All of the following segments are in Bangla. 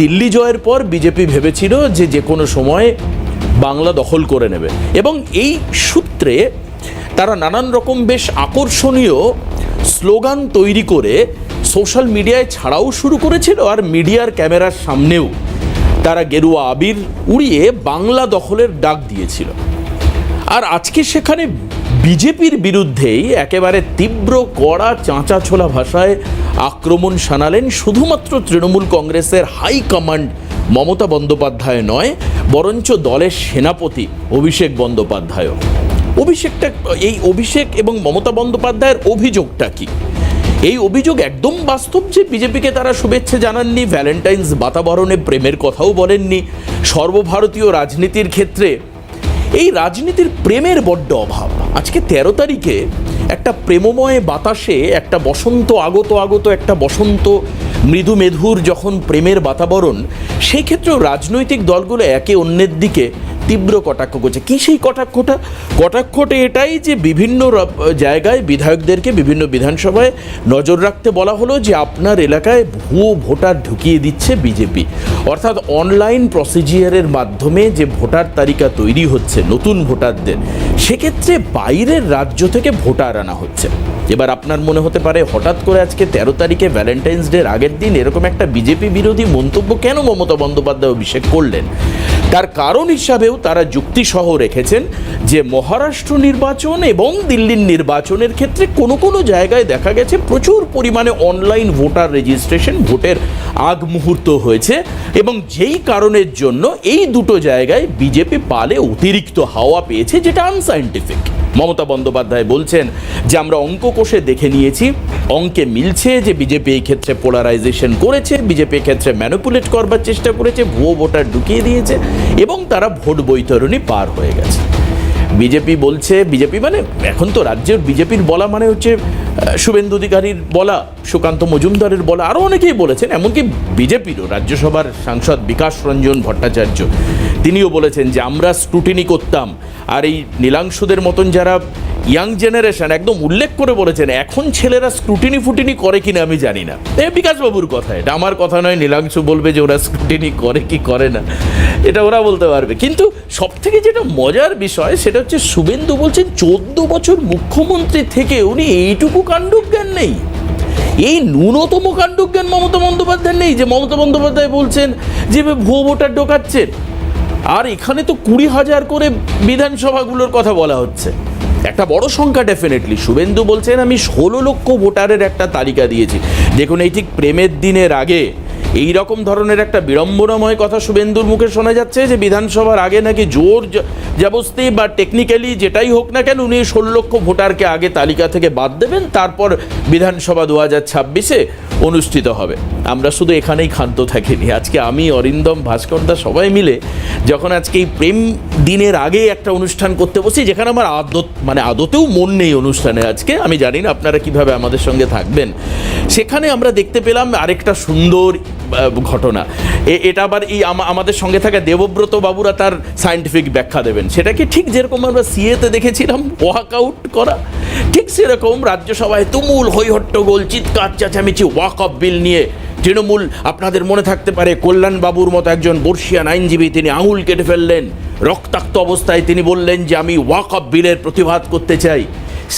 দিল্লি জয়ের পর বিজেপি ভেবেছিল যে যে কোনো সময় বাংলা দখল করে নেবে, এবং এই সূত্রে তারা নানান রকম বেশ আকর্ষণীয় স্লোগান তৈরি করে সোশ্যাল মিডিয়ায় ছাড়াও শুরু করেছিল, আর মিডিয়ার ক্যামেরার সামনেও তারা গেরুয়া আবির উড়িয়ে বাংলা দখলের ডাক দিয়েছিল। আর আজকে সেখানে বিজেপির বিরুদ্ধেই একেবারে তীব্র কড়া চাঁচা ছোলা ভাষায় আক্রমণ শানালেন শুধুমাত্র তৃণমূল কংগ্রেসের হাইকমান্ড মমতা বন্দ্যোপাধ্যায় নয়, বরঞ্চ দলের সেনাপতি অভিষেক বন্দ্যোপাধ্যায়ও। এই অভিষেক এবং মমতা বন্দ্যোপাধ্যায়ের অভিযোগটা কি? এই অভিযোগ একদম বাস্তব যে বিজেপিকে তারা শুভেচ্ছা জানাননি, ভ্যালেন্টাইন্স বাতাবরণে প্রেমের কথাও বলেননি। সর্বভারতীয় রাজনীতির ক্ষেত্রে এই রাজনীতির প্রেমের বড্ড অভাব। আজকে 13 তারিখে একটা প্রেমময় বাতাসে একটা বসন্ত আগত একটা বসন্ত মৃদু মেধুর যখন প্রেমের বাতাবরণ, সেই ক্ষেত্রেও রাজনৈতিক দলগুলো একে অন্যের দিকে তীব্র কটাক্ষ করছে। কী সেই কটাক্ষটা এটাই যে বিভিন্ন জায়গায় বিধায়কদেরকে বিভিন্ন বিধানসভায় নজর রাখতে বলা হলো যে আপনার এলাকায় ভুয়ো ভোটার ঢুকিয়ে দিচ্ছে বিজেপি, অর্থাৎ অনলাইন প্রসিজিয়ারের মাধ্যমে যে ভোটার তালিকা তৈরি হচ্ছে নতুন ভোটারদের, সেক্ষেত্রে বাইরের রাজ্য থেকে ভোটার আনা হচ্ছে। এবার আপনার মনে হতে পারে হঠাৎ করে আজকে 13 তারিখে ভ্যালেন্টাইন্স ডের আগের দিন এরকম একটা বিজেপি বিরোধী মন্তব্য কেন মমতা বন্দ্যোপাধ্যায় অভিষেক করলেন? তার কারণ হিসাবেও তারা যুক্তিসহ রেখেছেন যে মহারাষ্ট্র নির্বাচন এবং দিল্লির নির্বাচনের ক্ষেত্রে কোনো কোনো জায়গায় দেখা গেছে প্রচুর পরিমাণে অনলাইন ভোটার রেজিস্ট্রেশন, ভোটের আগ মুহূর্ত হয়েছে, এবং যেই কারণের জন্য এই দুটো জায়গায় বিজেপি পালে অতিরিক্ত হাওয়া পেয়েছে, যেটা আনসাইন্টিফিক। মমতা বন্দ্যোপাধ্যায় বলছেন যে আমরা অঙ্ক কষে দেখে নিয়েছি, অঙ্কে মিলছে যে বিজেপি এই ক্ষেত্রে পোলারাইজেশন করেছে, বিজেপি ক্ষেত্রে ম্যানিপুলেট করবার চেষ্টা করেছে, ভুয়ো ভোটার ঢুকিয়ে দিয়েছে এবং তারা ভোট বৈতরণী পার হয়ে গেছে। বিজেপি বলছে, বিজেপি মানে এখন তো রাজ্যের বিজেপির বলা মানে হচ্ছে শুভেন্দু অধিকারীর বলা, সুকান্ত মজুমদারের বলা, আরও অনেকেই বলেছেন, এমনকি বিজেপিরও রাজ্যসভার সাংসদ বিকাশ রঞ্জন ভট্টাচার্য তিনিও বলেছেন যে আমরা স্ক্রুটিনি করতাম। আর এই নীলাংশুদের মতন যারা ইয়াং জেনারেশন একদম উল্লেখ করে বলেছেন এখন ছেলেরা স্ক্রুটিনি ফুটিনি করে কিনা আমি জানি না। বিকাশবাবুর কথা, এটা আমার কথা নয়। নীলাংশু বলবে যে ওরা স্ক্রুটিনি করে কি করে না, এটা ওরা বলতে পারবে। কিন্তু সব থেকে যেটা মজার বিষয় সেটা হচ্ছে শুভেন্দু বলছেন 14 বছর মুখ্যমন্ত্রী থেকে উনি এইটুকু কাণ্ডজ্ঞান নেই, এই ন্যূনতম কাণ্ডজ্ঞান মমতা বন্দ্যোপাধ্যায় নেই যে মমতা বন্দ্যোপাধ্যায় বলছেন যে ভুয়ো ভোটার ঢোকাচ্ছেন। আর এখানে তো 20,000 করে বিধানসভাগুলোর কথা বলা হচ্ছে, একটা বড় সংখ্যা ডেফিনেটলি। শুভেন্দু বলছেন আমি 16 লক্ষ ভোটারের একটা তালিকা দিয়েছি। দেখুন, এই ঠিক প্রেমের দিনের আগে এই রকম ধরনের একটা বিড়ম্বনাময় কথা শুভেন্দুর মুখে শোনা যাচ্ছে যে বিধানসভার আগে নাকি জোর জবরদস্তি বা টেকনিক্যালি যেটাই হোক না কেন উনি 16 লক্ষ ভোটারকে আগে তালিকা থেকে বাদ দেবেন, তারপর বিধানসভা 2026-এ অনুষ্ঠিত হবে। আমরা শুধু এখানেই ক্ষান্ত থাকিনি। আজকে আমি, অরিন্দম, ভাস্করদা সবাই মিলে যখন আজকে এই প্রেম দিনের আগে একটা অনুষ্ঠান করতে বসি, যেখানে আমার আদতেও মন নেই অনুষ্ঠানে আজকে, আমি জানি না আপনারা কিভাবে আমাদের সঙ্গে থাকবেন, সেখানে আমরা দেখতে পেলাম আরেকটা সুন্দর ঘটনা। এটা আবার এই আমাদের সঙ্গে থাকা দেবব্রত বাবুরা তার সায়েন্টিফিক ব্যাখ্যা দেবেন। সেটাকে ঠিক যেরকম আমরা সিএতে দেখেছিলাম ওয়াকআউট করা, ঠিক সেরকম রাজ্যসভায় তুমুল হৈহট্টগোল, চিৎকার চেঁচামেচি ওয়াকআপ বিল নিয়ে তৃণমূল, আপনাদের মনে থাকতে পারে কল্যাণবাবুর মতো একজন বর্ষিয়ান আইনজীবী, তিনি আঙুল কেটে ফেললেন, রক্তাক্ত অবস্থায় তিনি বললেন যে আমি ওয়াকআপ বিলের প্রতিবাদ করতে চাই।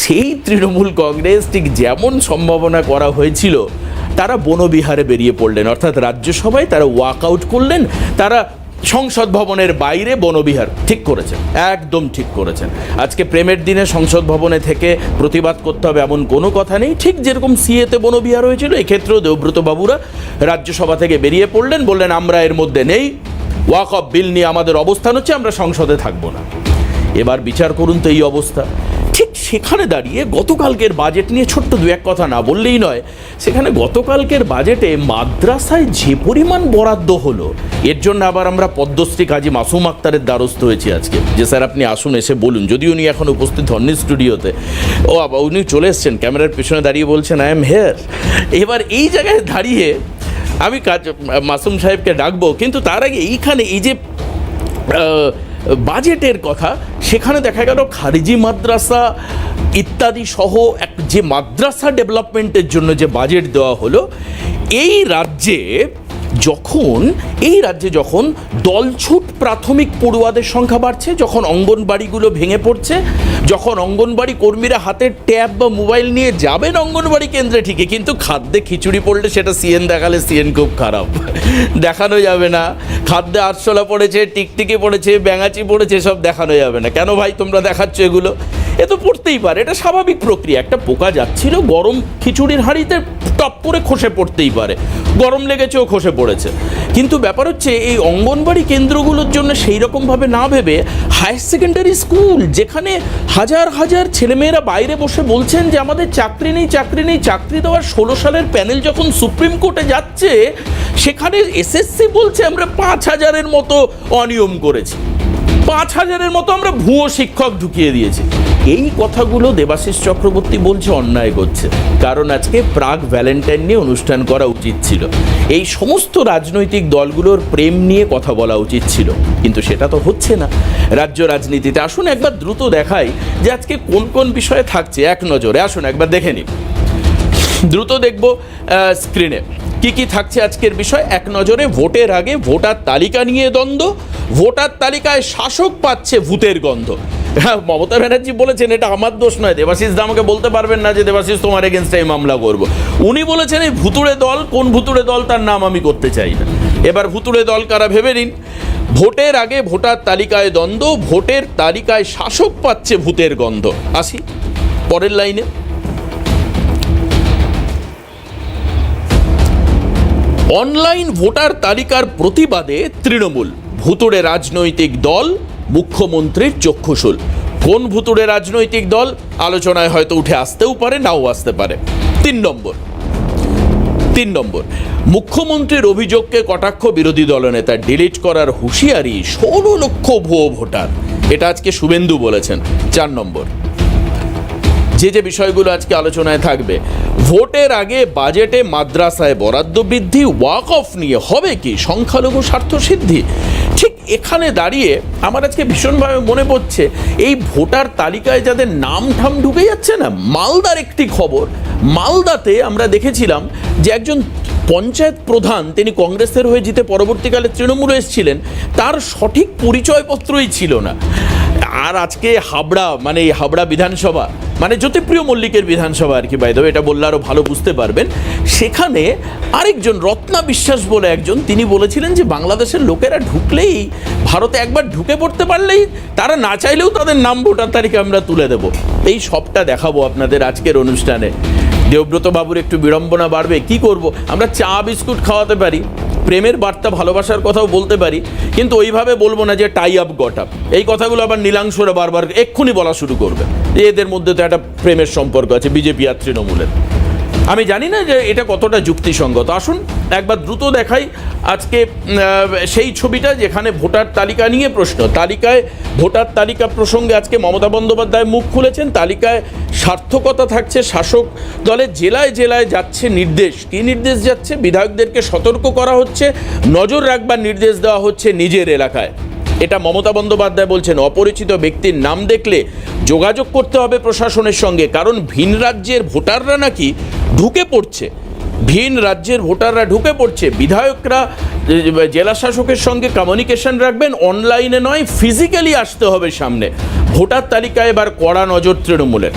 সেই তৃণমূল কংগ্রেস ঠিক যেমন সম্ভাবনা করা হয়েছিল তারা বনবিহারে বেরিয়ে পড়লেন, অর্থাৎ রাজ্যসভায় তারা ওয়াকআউট করলেন, তারা সংসদ ভবনের বাইরে বনবিহার ঠিক করেছেন, একদম ঠিক করেছেন। আজকে প্রেমের দিনে সংসদ ভবনে থেকে প্রতিবাদ করতে হবে এমন কোনো কথা নেই। ঠিক যেরকম সিএতে বনবিহার হয়েছিল, এক্ষেত্রেও দেবব্রত বাবুরা রাজ্যসভা থেকে বেরিয়ে পড়লেন, বললেন আমরা এর মধ্যে নেই, ওয়াকআপ বিল নিয়ে আমাদের অবস্থান হচ্ছে, আমরা সংসদে থাকবো না। এবার বিচার করুন তো এই অবস্থা। ঠিক সেখানে দাঁড়িয়ে গতকালকের বাজেট নিয়ে ছোট্ট দু এক কথা না বললেই নয়। সেখানে গতকালকের বাজেটে মাদ্রাসায় যে পরিমাণ বরাদ্দ হলো, এর জন্য আবার আমরা পদ্মশ্রী কাজী মাসুম আক্তারের দ্বারস্থ হয়েছি আজকে, যে স্যার আপনি আসুন, এসে বলুন। যদিও উনি এখন উপস্থিত হননি স্টুডিওতে, উনি চলে এসছেন, ক্যামেরার পেছনে দাঁড়িয়ে বলছেন আই এম হেয়ার। এবার এই জায়গায় দাঁড়িয়ে আমি মাসুম সাহেবকে ডাকবো, কিন্তু তার আগে এইখানে এই যে বাজেটের কথা, সেখানে দেখা গেল খারিজি মাদ্রাসা ইত্যাদি সহ যে মাদ্রাসা ডেভেলপমেন্টের জন্য যে বাজেট দেওয়া হলো, এই রাজ্যে যখন এই রাজ্যে যখন দলছুট প্রাথমিক পড়ুয়াদের সংখ্যা বাড়ছে, যখন অঙ্গনবাড়িগুলো ভেঙে পড়ছে, যখন অঙ্গনবাড়ি কর্মীরা হাতে ট্যাব বা মোবাইল নিয়ে যাবেন অঙ্গনবাড়ি কেন্দ্রে ঠিকই, কিন্তু খাদ্যে খিচুড়ি পড়লে সেটা সিএন দেখালে সিএন খুব খারাপ, দেখানো যাবে না। খাদ্যে আরশোলা পড়েছে, টিকটিকি পড়েছে, ব্যাঙাচি পড়েছে, সব দেখানো যাবে না। কেন ভাই তোমরা দেখাচ্ছ এগুলো? এ তো পড়তেই পারে, এটা স্বাভাবিক প্রক্রিয়া। একটা পোকা যাচ্ছিল গরম খিচুড়ির হাঁড়িতে, টপ করে খসে পড়তেই পারে, গরম লেগেছেও খসে পড়েছে। কিন্তু ব্যাপার হচ্ছে এই অঙ্গনবাড়ি কেন্দ্রগুলোর জন্য সেই রকমভাবে না ভেবে হায়ার সেকেন্ডারি স্কুল, যেখানে হাজার হাজার ছেলেমেয়েরা বাইরে বসে বলছেন যে আমাদের চাকরি নেই, চাকরি নেই, চাকরি দেওয়ার 16 সালের প্যানেল যখন সুপ্রিম কোর্টে যাচ্ছে, সেখানে এসএসসি বলছে আমরা 5,000-এর মতো অনিয়ম করেছি, 5,000-এর মতো আমরা ভুয়ো শিক্ষক ঢুকিয়ে দিয়েছি। এই কথাগুলো দেবাশিস চক্রবর্তী বলছে অন্যায় করছে, কারণ আজকে প্রাগ ভ্যালেন্টাইন নিয়ে অনুষ্ঠান করা উচিত ছিল, এই সমস্ত রাজনৈতিক দলগুলোর প্রেম নিয়ে কথা বলা উচিত ছিল, কিন্তু সেটা তো হচ্ছে না রাজ্য রাজনীতিতে। আসুন একবার দ্রুত দেখাই যে আজকে কোন কোন বিষয়ে থাকছে এক নজরে। আসুন একবার দেখে নিন, দ্রুত দেখব স্ক্রিনে কি কি থাকছে আজকের বিষয় এক নজরে। ভোটের আগে ভোটার তালিকা নিয়ে দ্বন্দ্ব, ভোটার তালিকায় শাসক পাচ্ছে ভূতের গন্ধ। হ্যাঁ, মমতা ব্যানার্জি বলেছেন এটা আমার দোষ নয়, দেবাশিস দা আমাকে বলতে পারবেন না যে দেবাশিস তোমার এগেনস্টে এই মামলা করব। উনি বলেছেন এই ভুতুড়ে দল, কোন ভুতুড়ে দল তার নাম আমি করতে চাই না। এবার ভুতুড়ে দল কারা ভেবে নিন। ভোটের আগে ভোটার তালিকায় দ্বন্দ্ব, ভোটের তালিকায় শাসক পাচ্ছে ভূতের গন্ধ। আসি পরের লাইনে। অনলাইন ভোটার তালিকার প্রতিবাদে তৃণমূল, ভুতুড়ে রাজনৈতিক দল মুখ্যমন্ত্রীর চক্ষুশূল। কোন ভুতুড়ে রাজনৈতিক দল আলোচনায় হয়তো উঠে আসতেও পারে, নাও আসতে পারে। 3 নম্বর, মুখ্যমন্ত্রীর অভিযোগকে কটাক্ষ বিরোধী দলনেতা, ডিলিট করার হুঁশিয়ারি 16 লক্ষ ভুয়ো ভোটার, এটা আজকে শুভেন্দু বলেছেন। 4 নম্বর, যে বিষয়গুলো আজকে আলোচনায় থাকবে, ভোটের আগে বাজেটে মাদ্রাসায় বরাদ্দ বৃদ্ধি, ওয়াক অফ নিয়ে হবে কি সংখ্যালঘু স্বার্থ সিদ্ধি। ঠিক এখানে দাঁড়িয়ে আমার আজকে ভীষণভাবে মনে পড়ছে এই ভোটার তালিকায় যাদের নাম ঠাম ঢুকে যাচ্ছে না, মালদার একটি খবর। মালদাতে আমরা দেখেছিলাম যে একজন পঞ্চায়েত প্রধান, তিনি কংগ্রেসের হয়ে জিতে পরবর্তীকালে তৃণমূলে এসেছিলেন, তার সঠিক পরিচয়পত্রই ছিল না। আর আজকে হাবড়া, মানে এই হাবড়া বিধানসভা, মানে জ্যোতিপ্রিয় মল্লিকের বিধানসভা আর কি, বাইদেও এটা বললে আরও ভালো বুঝতে পারবেন। সেখানে আরেকজন রত্না বিশ্বাস বলে একজন, তিনি বলেছিলেন যে বাংলাদেশের লোকেরা ঢুকলেই, ভারতে একবার ঢুকে পড়তে পারলেই তারা না চাইলেও তাদের নাম ভোটার তালিকা আমরা তুলে দেব। এই সবটা দেখাবো আপনাদের আজকের অনুষ্ঠানে। দেবব্রত বাবুর একটু বিড়ম্বনা বাড়বে, কি করব, আমরা চা বিস্কুট খাওয়াতে পারি, প্রেমের বার্তা ভালোবাসার কথাও বলতে পারি, কিন্তু ওইভাবে বলবো না যে টাই আপ গট আপ। এই কথাগুলো আবার নীলাংশরা বারবার এক্ষুনি বলা শুরু করবে যে এদের মধ্যে তো একটা প্রেমের সম্পর্ক আছে বিজেপি আর তৃণমূলের। আমি জানি না যে এটা কতটা যুক্তিসঙ্গত। আসুন একবার দ্রুত দেখাই আজকে সেই ছবিটা যেখানে ভোটার তালিকা নিয়ে প্রশ্ন। তালিকায় ভোটার তালিকা প্রসঙ্গে আজকে মমতা বন্দ্যোপাধ্যায় মুখ খুলেছেন। তালিকায় সার্থকতা থাকছে শাসক দলের, জেলায় জেলায় যাচ্ছে নির্দেশ। কী নির্দেশ যাচ্ছে? বিধায়কদেরকে সতর্ক করা হচ্ছে, নজর রাখবার নির্দেশ দেওয়া হচ্ছে নিজের এলাকায়। এটা মমতা বন্দ্যোপাধ্যায় বলছেন। অপরিচিত ব্যক্তির নাম দেখলে যোগাযোগ করতে হবে প্রশাসনের সঙ্গে, কারণ ভিন রাজ্যের ভোটাররা নাকি ঢুকে পড়ছে, ভিন রাজ্যের ভোটাররা ঢুকে পড়ছে। বিধায়করা জেলা শাসকের সঙ্গে কমিউনিকেশন রাখবেন, অনলাইনে নয় ফিজিক্যালি আসতে হবে সামনে। ভোটার তালিকায় এবার কড়া নজর তৃণমূলের।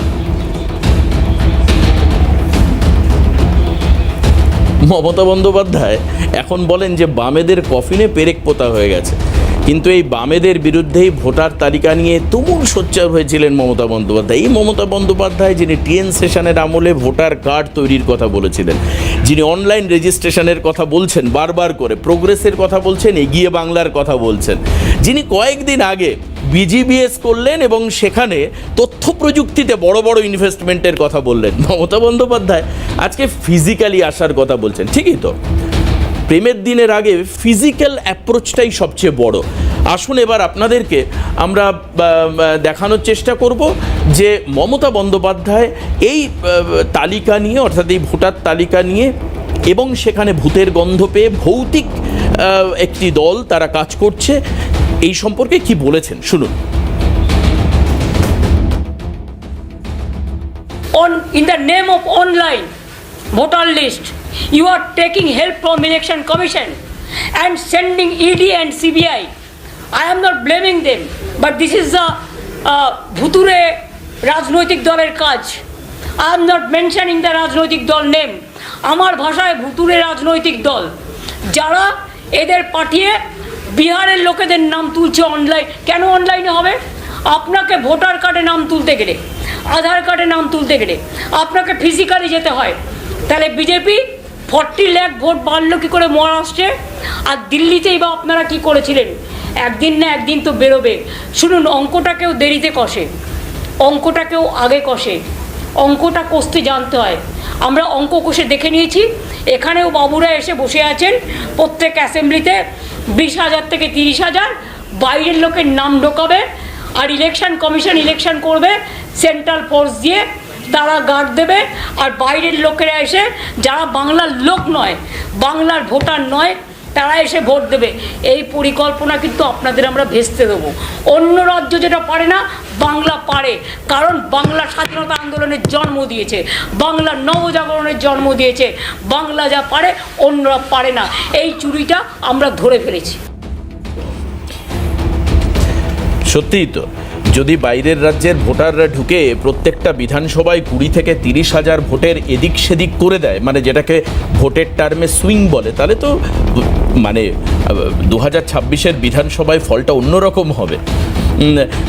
মমতা বন্দ্যোপাধ্যায় এখন বলেন যে বামেদের কফিনে পেরেক পোতা হয়ে গেছে, কিন্তু এই বামেদের বিরুদ্ধেই ভোটার তালিকা নিয়ে তুমুল সোচ্চার হয়েছিলেন মমতা বন্দ্যোপাধ্যায়। এই মমতা বন্দ্যোপাধ্যায় যিনি টিএন সেশনের আমলে ভোটার কার্ড তৈরির কথা বলেছিলেন, যিনি অনলাইন রেজিস্ট্রেশনের কথা বলছেন বারবার করে, প্রোগ্রেসের কথা বলছেন, এগিয়ে বাংলার কথা বলছেন, যিনি কয়েকদিন আগে বিজিবিএস করলেন এবং সেখানে তথ্য প্রযুক্তিতে বড় বড় ইনভেস্টমেন্টের কথা বললেন, মমতা বন্দ্যোপাধ্যায় আজকে ফিজিক্যালি আসার কথা বলছেন। ঠিকই তো, প্রেমের দিনের আগে ফিজিক্যাল অ্যাপ্রোচটাই সবচেয়ে বড়। আসুন এবার আপনাদেরকে আমরা দেখানোর চেষ্টা করব যে মমতা বন্দ্যোপাধ্যায় এই তালিকা নিয়ে, অর্থাৎ এই ভোটার তালিকা নিয়ে, এবং সেখানে ভূতের গন্ধ পেয়ে ভৌতিক একটি দল তারা কাজ করছে, এই সম্পর্কে কি বলেছেন শুনুন। In the name of online voter list, you are taking help from Election Commission and sending ED and CBI. I am not blaming them, but this is the ভুতুরে রাজনৈতিক দলের কাজ. I am not mentioning the রাজনৈতিক দল নেম. আমার ভাষায় ভুতুরে রাজনৈতিক দল যারা এদের পাঠিয়ে বিহারের লোকেদের নাম তুলছে অনলাইন. কেন অনলাইনে হবে? আপনাকে ভোটার কার্ডে নাম তুলতে গেলে, আধার কার্ডে নাম তুলতে গেলে আপনাকে ফিজিক্যালি যেতে হয়. তাহলে বিজেপি 40 লাখ ভোট বাড়লো কী করে মহারাষ্ট্রে? আর দিল্লিতেই বা আপনারা কি করেছিলেন? একদিন না একদিন তো বেরোবে. শুনুন, অঙ্কটাকেও দেরিতে কষে, অঙ্কটাকেও আগে কষে. অঙ্কটা কষতে জানতে হয়. আমরা অঙ্ক কষে দেখে নিয়েছি. এখানেও বাবুরা এসে বসে আছেন প্রত্যেক অ্যাসেম্বলিতে 20,000 থেকে 30,000 বাইরের লোকের নাম ঢোকাবে, আর ইলেকশন কমিশন ইলেকশন করবে সেন্ট্রাল ফোর্স দিয়ে, তারা গার্ড দেবে, আর বাইরের লোকেরা এসে যারা বাংলার লোক নয়, বাংলার ভোটার নয়, তারা এসে ভোট দেবে. এই পরিকল্পনা কিন্তু আপনাদের আমরা ভেস্তে দেবো. অন্য রাজ্য যেটা পারে না, বাংলা পারে, কারণ বাংলা স্বাধীনতা আন্দোলনের জন্ম দিয়েছে, বাংলা নবজাগরণের জন্ম দিয়েছে. বাংলা যা পারে অন্যরা পারে না. এই চুরিটা আমরা ধরে ফেলেছি. সত্যিই তো, যদি বাইরের রাজ্যের ভোটাররা ঢুকে প্রত্যেকটা বিধানসভায় 20 থেকে 30,000 ভোটের এদিক সেদিক করে দেয়, মানে যেটাকে ভোটের টার্মে সুইং বলে, তাহলে তো মানে 2026-এর বিধানসভায় ফলটা অন্যরকম হবে.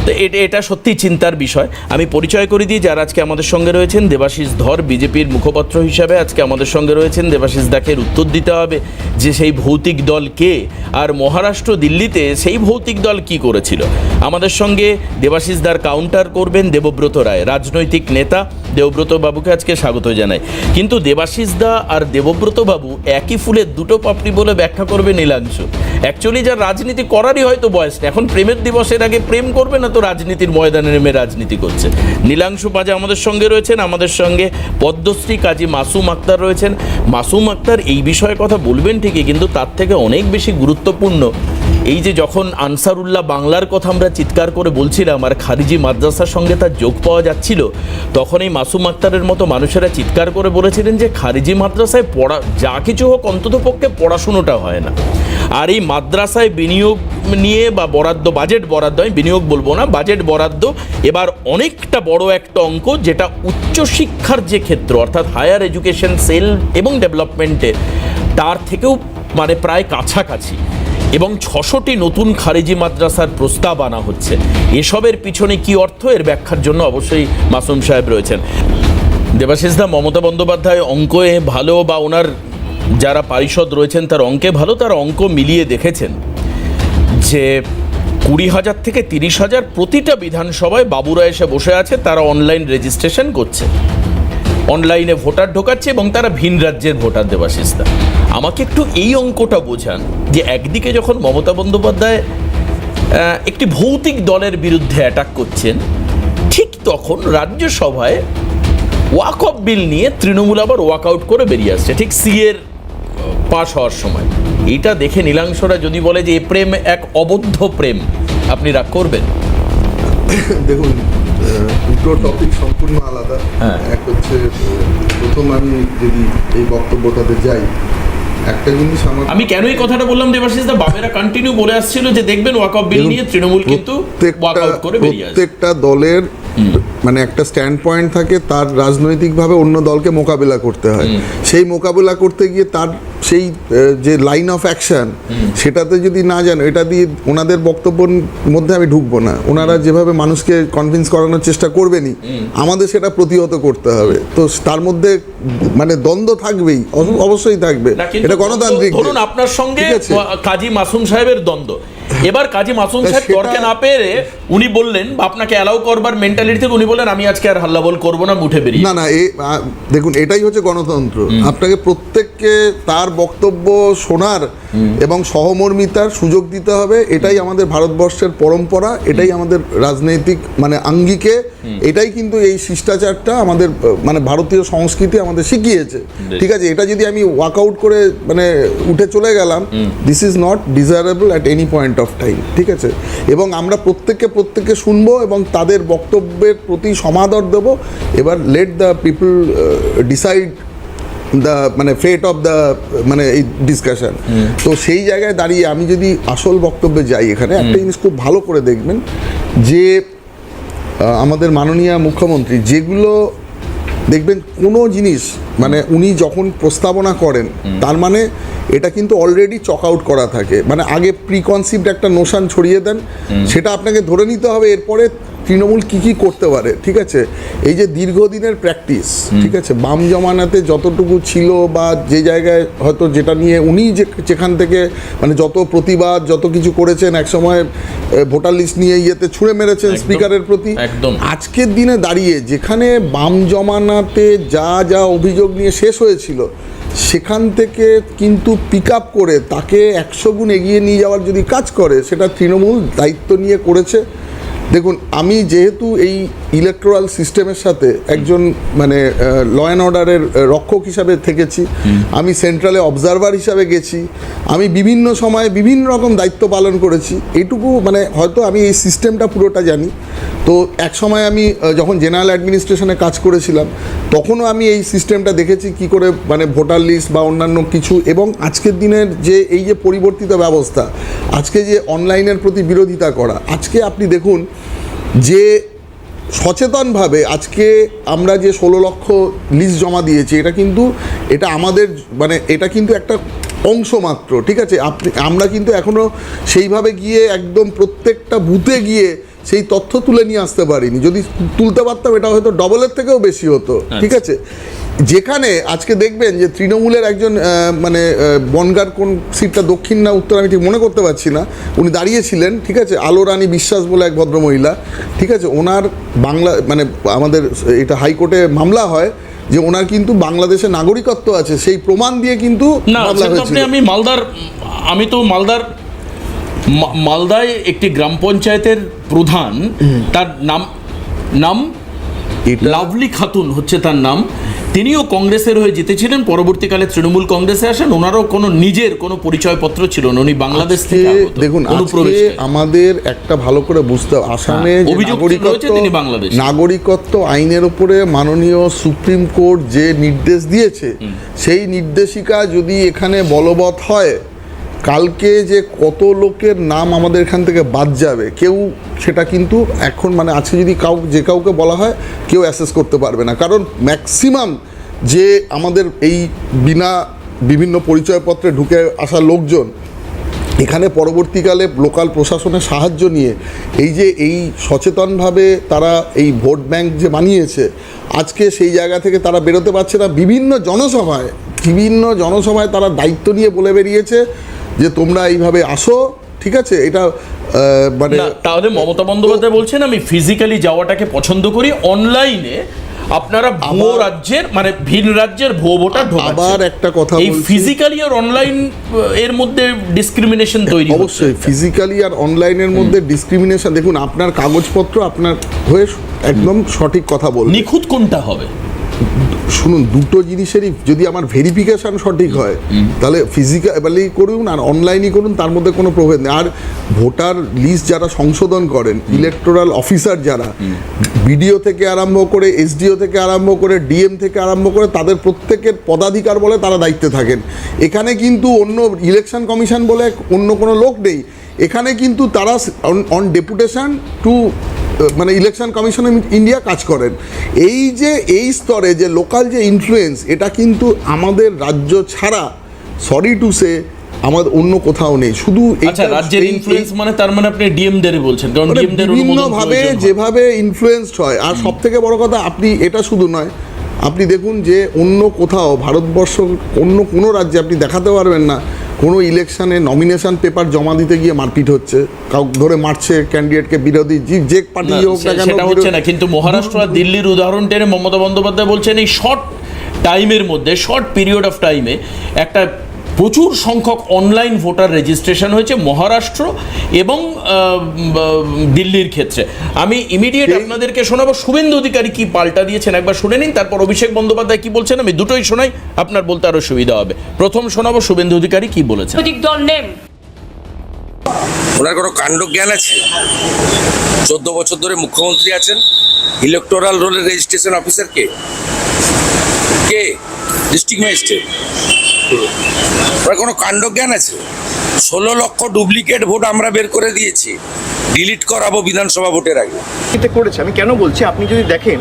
তো এটা সত্যি চিন্তার বিষয়. আমি পরিচয় করে দিই যারা আজকে আমাদের সঙ্গে রয়েছেন. দেবাশিস ধর বিজেপির মুখপাত্র হিসাবে আজকে আমাদের সঙ্গে রয়েছেন. দেবাশিস দাকে উত্তর দিতে হবে যে সেই ভৌতিক দল কে, আর মহারাষ্ট্র দিল্লিতে সেই ভৌতিক দল কি করেছিল. আমাদের সঙ্গে দেবাশিস দার কাউন্টার করবেন দেবব্রত রায়, রাজনৈতিক নেতা. দেবব্রত বাবুকে আজকে স্বাগত জানাই. কিন্তু দেবাশিস দা আর দেবব্রত বাবু একই ফুলের দুটো পাপড়ি বলে ব্যাখ্যা করবে নীলাংশু. অ্যাকচুয়ালি যার রাজনীতি করারই হয়তো বয়স নেই, এখন প্রেমের দিবসের আগে প্রেম করবে না তো রাজনীতির ময়দানে নেমে রাজনীতি করছে. নীলাংশু পাজা আমাদের সঙ্গে রয়েছেন. আমাদের সঙ্গে পদ্মশ্রী কাজী মাসুম আক্তার রয়েছেন. মাসুম আক্তার এই বিষয়ে কথা বলবেন ঠিকই, কিন্তু তার থেকে অনেক বেশি গুরুত্বপূর্ণ এই যে যখন আনসারুল্লাহ বাংলার কথা আমরা চিৎকার করে বলছিলাম আর খারিজি মাদ্রাসার সঙ্গে তার যোগ পাওয়া যাচ্ছিল, তখন এই মাসুম আক্তারের মতো মানুষেরা চিৎকার করে বলেছিলেন যে খারিজি মাদ্রাসায় পড়া যা কিছু হোক অন্ততপক্ষে পড়াশুনোটা হয় না. আর এই মাদ্রাসায় বিনিয়োগ নিয়ে বা বরাদ্দ, বাজেট বরাদ্দ, আমি বিনিয়োগ বলবো না, বাজেট বরাদ্দ এবার অনেকটা বড় একটা অঙ্ক, যেটা উচ্চশিক্ষার যে ক্ষেত্র অর্থাৎ হায়ার এডুকেশন সেল এবং ডেভেলপমেন্টে তার থেকেও মানে প্রায় কাছাকাছি, এবং 600টি নতুন খারিজি মাদ্রাসার প্রস্তাব আনা হচ্ছে. এসবের পিছনে কি অর্থ, এর ব্যাখ্যার জন্য অবশ্যই মাসুম সাহেব রয়েছেন. দেবাশিস দা, মমতা বন্দ্যোপাধ্যায় অঙ্কে ভালো বা ওনার যারা পারিষদ রয়েছেন তার অঙ্কে ভালো, তার অঙ্ক মিলিয়ে দেখেছেন যে 20,000 থেকে 30,000 প্রতিটা বিধানসভায় বাবুরা এসে বসে আছে, তারা অনলাইন রেজিস্ট্রেশন করছে, অনলাইনে ভোটার ঢোকাচ্ছে এবং তারা ভিন রাজ্যের ভোটার. দেবাশিস দা, আমাকে একটু এই অঙ্কটা বোঝান যে একদিকে যখন মমতা বন্দ্যোপাধ্যায় একটি ভৌতিক দলের বিরুদ্ধে অ্যাটাক করছেন, ঠিক তখন রাজ্যসভায় ওয়াক অফ বিল নিয়ে তৃণমূল আবার ওয়াকআউট করে বেরিয়ে আসছে ঠিক সিএর পাশ হওয়ার সময়. এইটা দেখে নীলাংশরা যদি বলে যে এ প্রেম এক অবদ্ধ প্রেম, আপনি রাগ করবেন? দেখুন, দুটো টপিক সম্পূর্ণ আলাদা. এক হচ্ছে, প্রথম আমি যদি এই বক্তব্যটাতে যাই, একটা জিনিস আমি কেন এই কথাটা বললাম দেবাশিস দা, বামেরা কন্টিনিউ বলে আসছিল যে দেখবেন ওয়াক অফ বিল নিয়ে তৃণমূল কিন্তু ওয়াকআউট করে বেরিয়ে আসছে. প্রত্যেকটা দলের মানে একটা স্ট্যান্ড পয়েন্ট থাকে, তার রাজনৈতিকভাবে অন্য দলকে মোকাবিলা করতে হয়. সেই মোকাবিলা করতে গিয়ে তার সেই যে লাইন অফ অ্যাকশন, সেটাতে যদি না জানো, এটা দিয়ে ওনাদের বক্তব্যের মধ্যে আমি ঢুকবো না. ওনারা যেভাবে মানুষকে কনভিন্স করানোর চেষ্টা করবেনই, আমাদের সেটা প্রতিহত করতে হবে. তো তার মধ্যে মানে দ্বন্দ্ব থাকবেই, অবশ্যই থাকবে, এটা গণতান্ত্রিক. ধরুন আপনার সঙ্গে কাজী মাসুম সাহেবের দ্বন্দ্ব, এবার কাজী মাসুম সাহেব তর্কে না পেরে উনি বললেন, আপনাকে অ্যালাউ করবার মেন্টালিটি থেকে উনি বললেন আমি আজকে আর হাল্লাবল করবো না, মুঠে বেরিয়ে. না, দেখুন, এটাই হচ্ছে গণতন্ত্র. আপনাকে প্রত্যেককে তার বক্তব্য শোনার এবং সহমর্মিতার সুযোগ দিতে হবে. এটাই আমাদের ভারতবর্ষের পরম্পরা, এটাই আমাদের রাজনৈতিক মানে আঙ্গিকে, এটাই কিন্তু এই শিষ্টাচারটা আমাদের মানে ভারতীয় সংস্কৃতি আমাদের শিখিয়েছে. ঠিক আছে, এটা যদি আমি ওয়াকআউট করে মানে উঠে চলে গেলাম, this is not desirable at any point of time. ঠিক আছে, এবং আমরা প্রত্যেককে শুনবো এবং তাদের বক্তব্যের প্রতি সমাদর দেবো. এবার let the people decide the মানে ফেট অফ দ্য মানে এই ডিসকাশন। তো সেই জায়গায় দাঁড়িয়ে আমি যদি আসল বক্তব্যে যাই, এখানে একটা জিনিস খুব ভালো করে দেখবেন যে আমাদের মাননীয় মুখ্যমন্ত্রী যেগুলো দেখবেন কোনো জিনিস মানে উনি যখন প্রস্তাবনা করেন তার মানে এটা কিন্তু অলরেডি চক আউট করা থাকে, মানে আগে প্রিকনসিভড একটা নোশন ছড়িয়ে দেন, সেটা আপনাকে ধরে নিতে হবে এরপরে তৃণমূল কী কী করতে পারে। ঠিক আছে, এই যে দীর্ঘদিনের প্র্যাকটিস, ঠিক আছে, বাম জমানাতে যতটুকু ছিল বা যে জায়গায় হয়তো যেটা নিয়ে উনি যেখান থেকে মানে যত প্রতিবাদ যত কিছু করেছেন, একসময় ভোটার লিস্ট নিয়ে ইয়েতে ছুঁড়ে মেরেছেন স্পিকারের প্রতি, আজকের দিনে দাঁড়িয়ে যেখানে বাম জমানাতে যা যা অভিযোগ নিয়ে শেষ হয়েছিল সেখান থেকে কিন্তু পিক আপ করে তাকে 100 গুণ এগিয়ে নিয়ে যাওয়ার যদি কাজ করে, সেটা তৃণমূল দায়িত্ব নিয়ে করেছে। দেখুন, আমি যেহেতু এই ইলেকটোরাল সিস্টেমের সাথে একজন মানে ল অ্যান্ড অর্ডারের রক্ষক হিসাবে থেকেছি, আমি সেন্ট্রালে অবজারভার হিসাবে গেছি, আমি বিভিন্ন সময়ে বিভিন্ন রকম দায়িত্ব পালন করেছি, এইটুকু মানে হয়তো আমি এই সিস্টেমটা পুরোটা জানি। তো এক সময় আমি যখন জেনারেল অ্যাডমিনিস্ট্রেশনে কাজ করেছিলাম তখনও আমি এই সিস্টেমটা দেখেছি কি করে মানে ভোটার লিস্ট বা অন্যান্য কিছু, এবং আজকের দিনের যে এই যে পরিবর্তিত ব্যবস্থা, আজকে যে অনলাইনের প্রতি বিরোধিতা করা, আজকে আপনি দেখুন যে সচেতনভাবে আজকে আমরা যে 16 লক্ষ লিস্ট জমা দিয়েছি, এটা আমাদের মানে এটা কিন্তু একটা অংশ মাত্র। ঠিক আছে, আমরা কিন্তু এখনও সেইভাবে গিয়ে একদম প্রত্যেকটা বুথে গিয়ে সেই তথ্য তুলে নিয়ে আসতে পারিনি। যদি তুলতে পারতাম এটা হয়তো ডবলের থেকেও বেশি হতো। ঠিক আছে, যেখানে আজকে দেখবেন যে তৃণমূলের একজন মানে বনগাঁর কোন সিটটা দক্ষিণ না উত্তর আমি ঠিক মনে করতে পারছি না, উনি দাঁড়িয়েছিলেন, ঠিক আছে, আলো রানী বিশ্বাস বলে এক ভদ্রমহিলা, ঠিক আছে, ওনার বাংলা মানে আমাদের এটা হাইকোর্টে মামলা হয় যে ওনার কিন্তু বাংলাদেশে নাগরিকত্ব আছে, সেই প্রমাণ দিয়ে কিন্তু মামলা হয়েছিল। আমি তো মালদায় একটি গ্রাম পঞ্চায়েতের প্রধান, তার নাম লাভলি খাতুন হচ্ছে তার নাম, তিনিও কংগ্রেসের হয়ে জিতেছিলেন, পরবর্তীকালে তৃণমূল কংগ্রেসে আসেন, ওনারও কোনো নিজের কোনো পরিচয়পত্র ছিল না, উনি বাংলাদেশ থেকে দেখুন আমাদের একটা ভালো করে বুঝতে হবে, আসামে নাগরিকত্ব আইনের উপরে মাননীয় সুপ্রিম কোর্ট যে নির্দেশ দিয়েছে, সেই নির্দেশিকা যদি এখানে বলবৎ হয়, কালকে যে কত লোকের নাম আমাদের এখান থেকে বাদ যাবে কেউ সেটা কিন্তু এখন মানে আজকে যদি যে কাউকে বলা হয় কেউ অ্যাসেস করতে পারবে না, কারণ ম্যাক্সিমাম যে আমাদের এই বিনা বিভিন্ন পরিচয়পত্রে ঢুকে আসা লোকজন এখানে পরবর্তীকালে লোকাল প্রশাসনের সাহায্য নিয়ে এই সচেতনভাবে তারা এই ভোট ব্যাংক যে বানিয়েছে, আজকে সেই জায়গা থেকে তারা বেরোতে পারছে না। বিভিন্ন জনসভায় তারা দায়িত্ব নিয়ে বলে বেরিয়েছে যে তোমরা এইভাবে আসো, ঠিক আছে, এটা মানে তাহলে মমতা বন্দ্যোপাধ্যায় বলছেন আমি ফিজিক্যালি যাওয়াটাকে পছন্দ করি, অনলাইনে আপনারা ভুয়ো রাজ্যের মানে ভিন রাজ্যের ভুয়ো ভোটার ঢোকাচ্ছেন। আবার একটা কথা এই ফিজিক্যালি আর অনলাইন এর মধ্যে ডিসক্রিমিনেশন তৈরি হচ্ছে। অবশ্যই ফিজিক্যালি আর অনলাইনের মধ্যে ডিসক্রিমিনেশন, দেখুন আপনার কাগজপত্র আপনার হয়ে একদম সঠিক কথা বলুন, নিখুঁত কোনটা হবে? শুনুন, দুটো জিনিসেরই যদি আমার ভেরিফিকেশন সঠিক হয় তাহলে ফিজিক্যালি করুন আর অনলাইনই করুন, তার মধ্যে কোনো প্রভেদ নেই। আর ভোটার লিস্ট যারা সংশোধন করেন, ইলেকটোরাল অফিসার যারা, বিডিও থেকে আরম্ভ করে এসডিও থেকে আরম্ভ করে ডিএম থেকে আরম্ভ করে, তাদের প্রত্যেকের পদাধিকার বলে তারা দায়িত্বে থাকেন। এখানে কিন্তু অন্য ইলেকশন কমিশন বলে অন্য কোনো লোক নেই, এখানে কিন্তু তারা অন ডেপুটেশন টু মানে ইলেকশন কমিশন অফ ইন্ডিয়া কাজ করেন। এই স্তরে যে লোকাল যে ইনফ্লুয়েন্স, এটা কিন্তু আমাদের রাজ্য ছাড়া সরি টু সে আমাদের অন্য কোথাও নেই। শুধু রাজ্যের ইনফ্লুয়েন্স মানে তার মানে আপনি ডিএমদের বলছেন, কারণ ডিএমদের বিভিন্নভাবে যেভাবে ইনফ্লুয়েন্সড হয়। আর সব থেকে বড় কথা, আপনি এটা শুধু নয়, আপনি দেখুন যে অন্য কোথাও ভারতবর্ষ অন্য কোনো রাজ্যে আপনি দেখাতে পারবেন না কোনো ইলেকশনে নমিনেশন পেপার জমা দিতে গিয়ে মারপিট হচ্ছে, কাউকে ধরে মারছে ক্যান্ডিডেটকে, বিরোধী যে পার্টি হোক না কেন, সেটা হচ্ছে না। কিন্তু মহারাষ্ট্র আর দিল্লির উদাহরণ টেনে মমতা বন্দ্যোপাধ্যায় বলছেন এই শর্ট টাইমের মধ্যে, শর্ট পিরিয়ড অফ টাইমে একটা প্রচুর সংখ্যক অনলাইন ভোটার রেজিস্ট্রেশন হয়েছে মহারাষ্ট্র এবং দিল্লির ক্ষেত্রে। আমি ইমিডিয়েট আপনাদেরকে শোনাবো শুভেন্দু অধিকারী কি পাল্টা দিয়েছেন, একবার শুনে নিন, তারপর অভিষেক বন্দ্যোপাধ্যায় কি বলছেন। আমি দুটোই শোনাই, আপনার বলতে আরো সুবিধা হবে। প্রথম শোনাবো শুভেন্দু অধিকারী কি বলেছেন। দল নেম ওনার কোনো কাণ্ড জ্ঞান আছে? 14 বছর ধরে মুখ্যমন্ত্রী আছেন, ইলেকটোরাল রোলের রেজিস্ট্রেশন অফিসার কে? ডিস্ট্রিক্ট ম্যাজিস্ট্রেট, ওরা কোনো কাণ্ডজ্ঞান আছে? 16 লক্ষ ডুপ্লিকেট ভোট আমরা বের করে দিয়েছি, ডিলিট করাবো বিধানসভা ভোটের আগে। এতে করেছে। আমি কেন বলছি, আপনি যদি দেখেন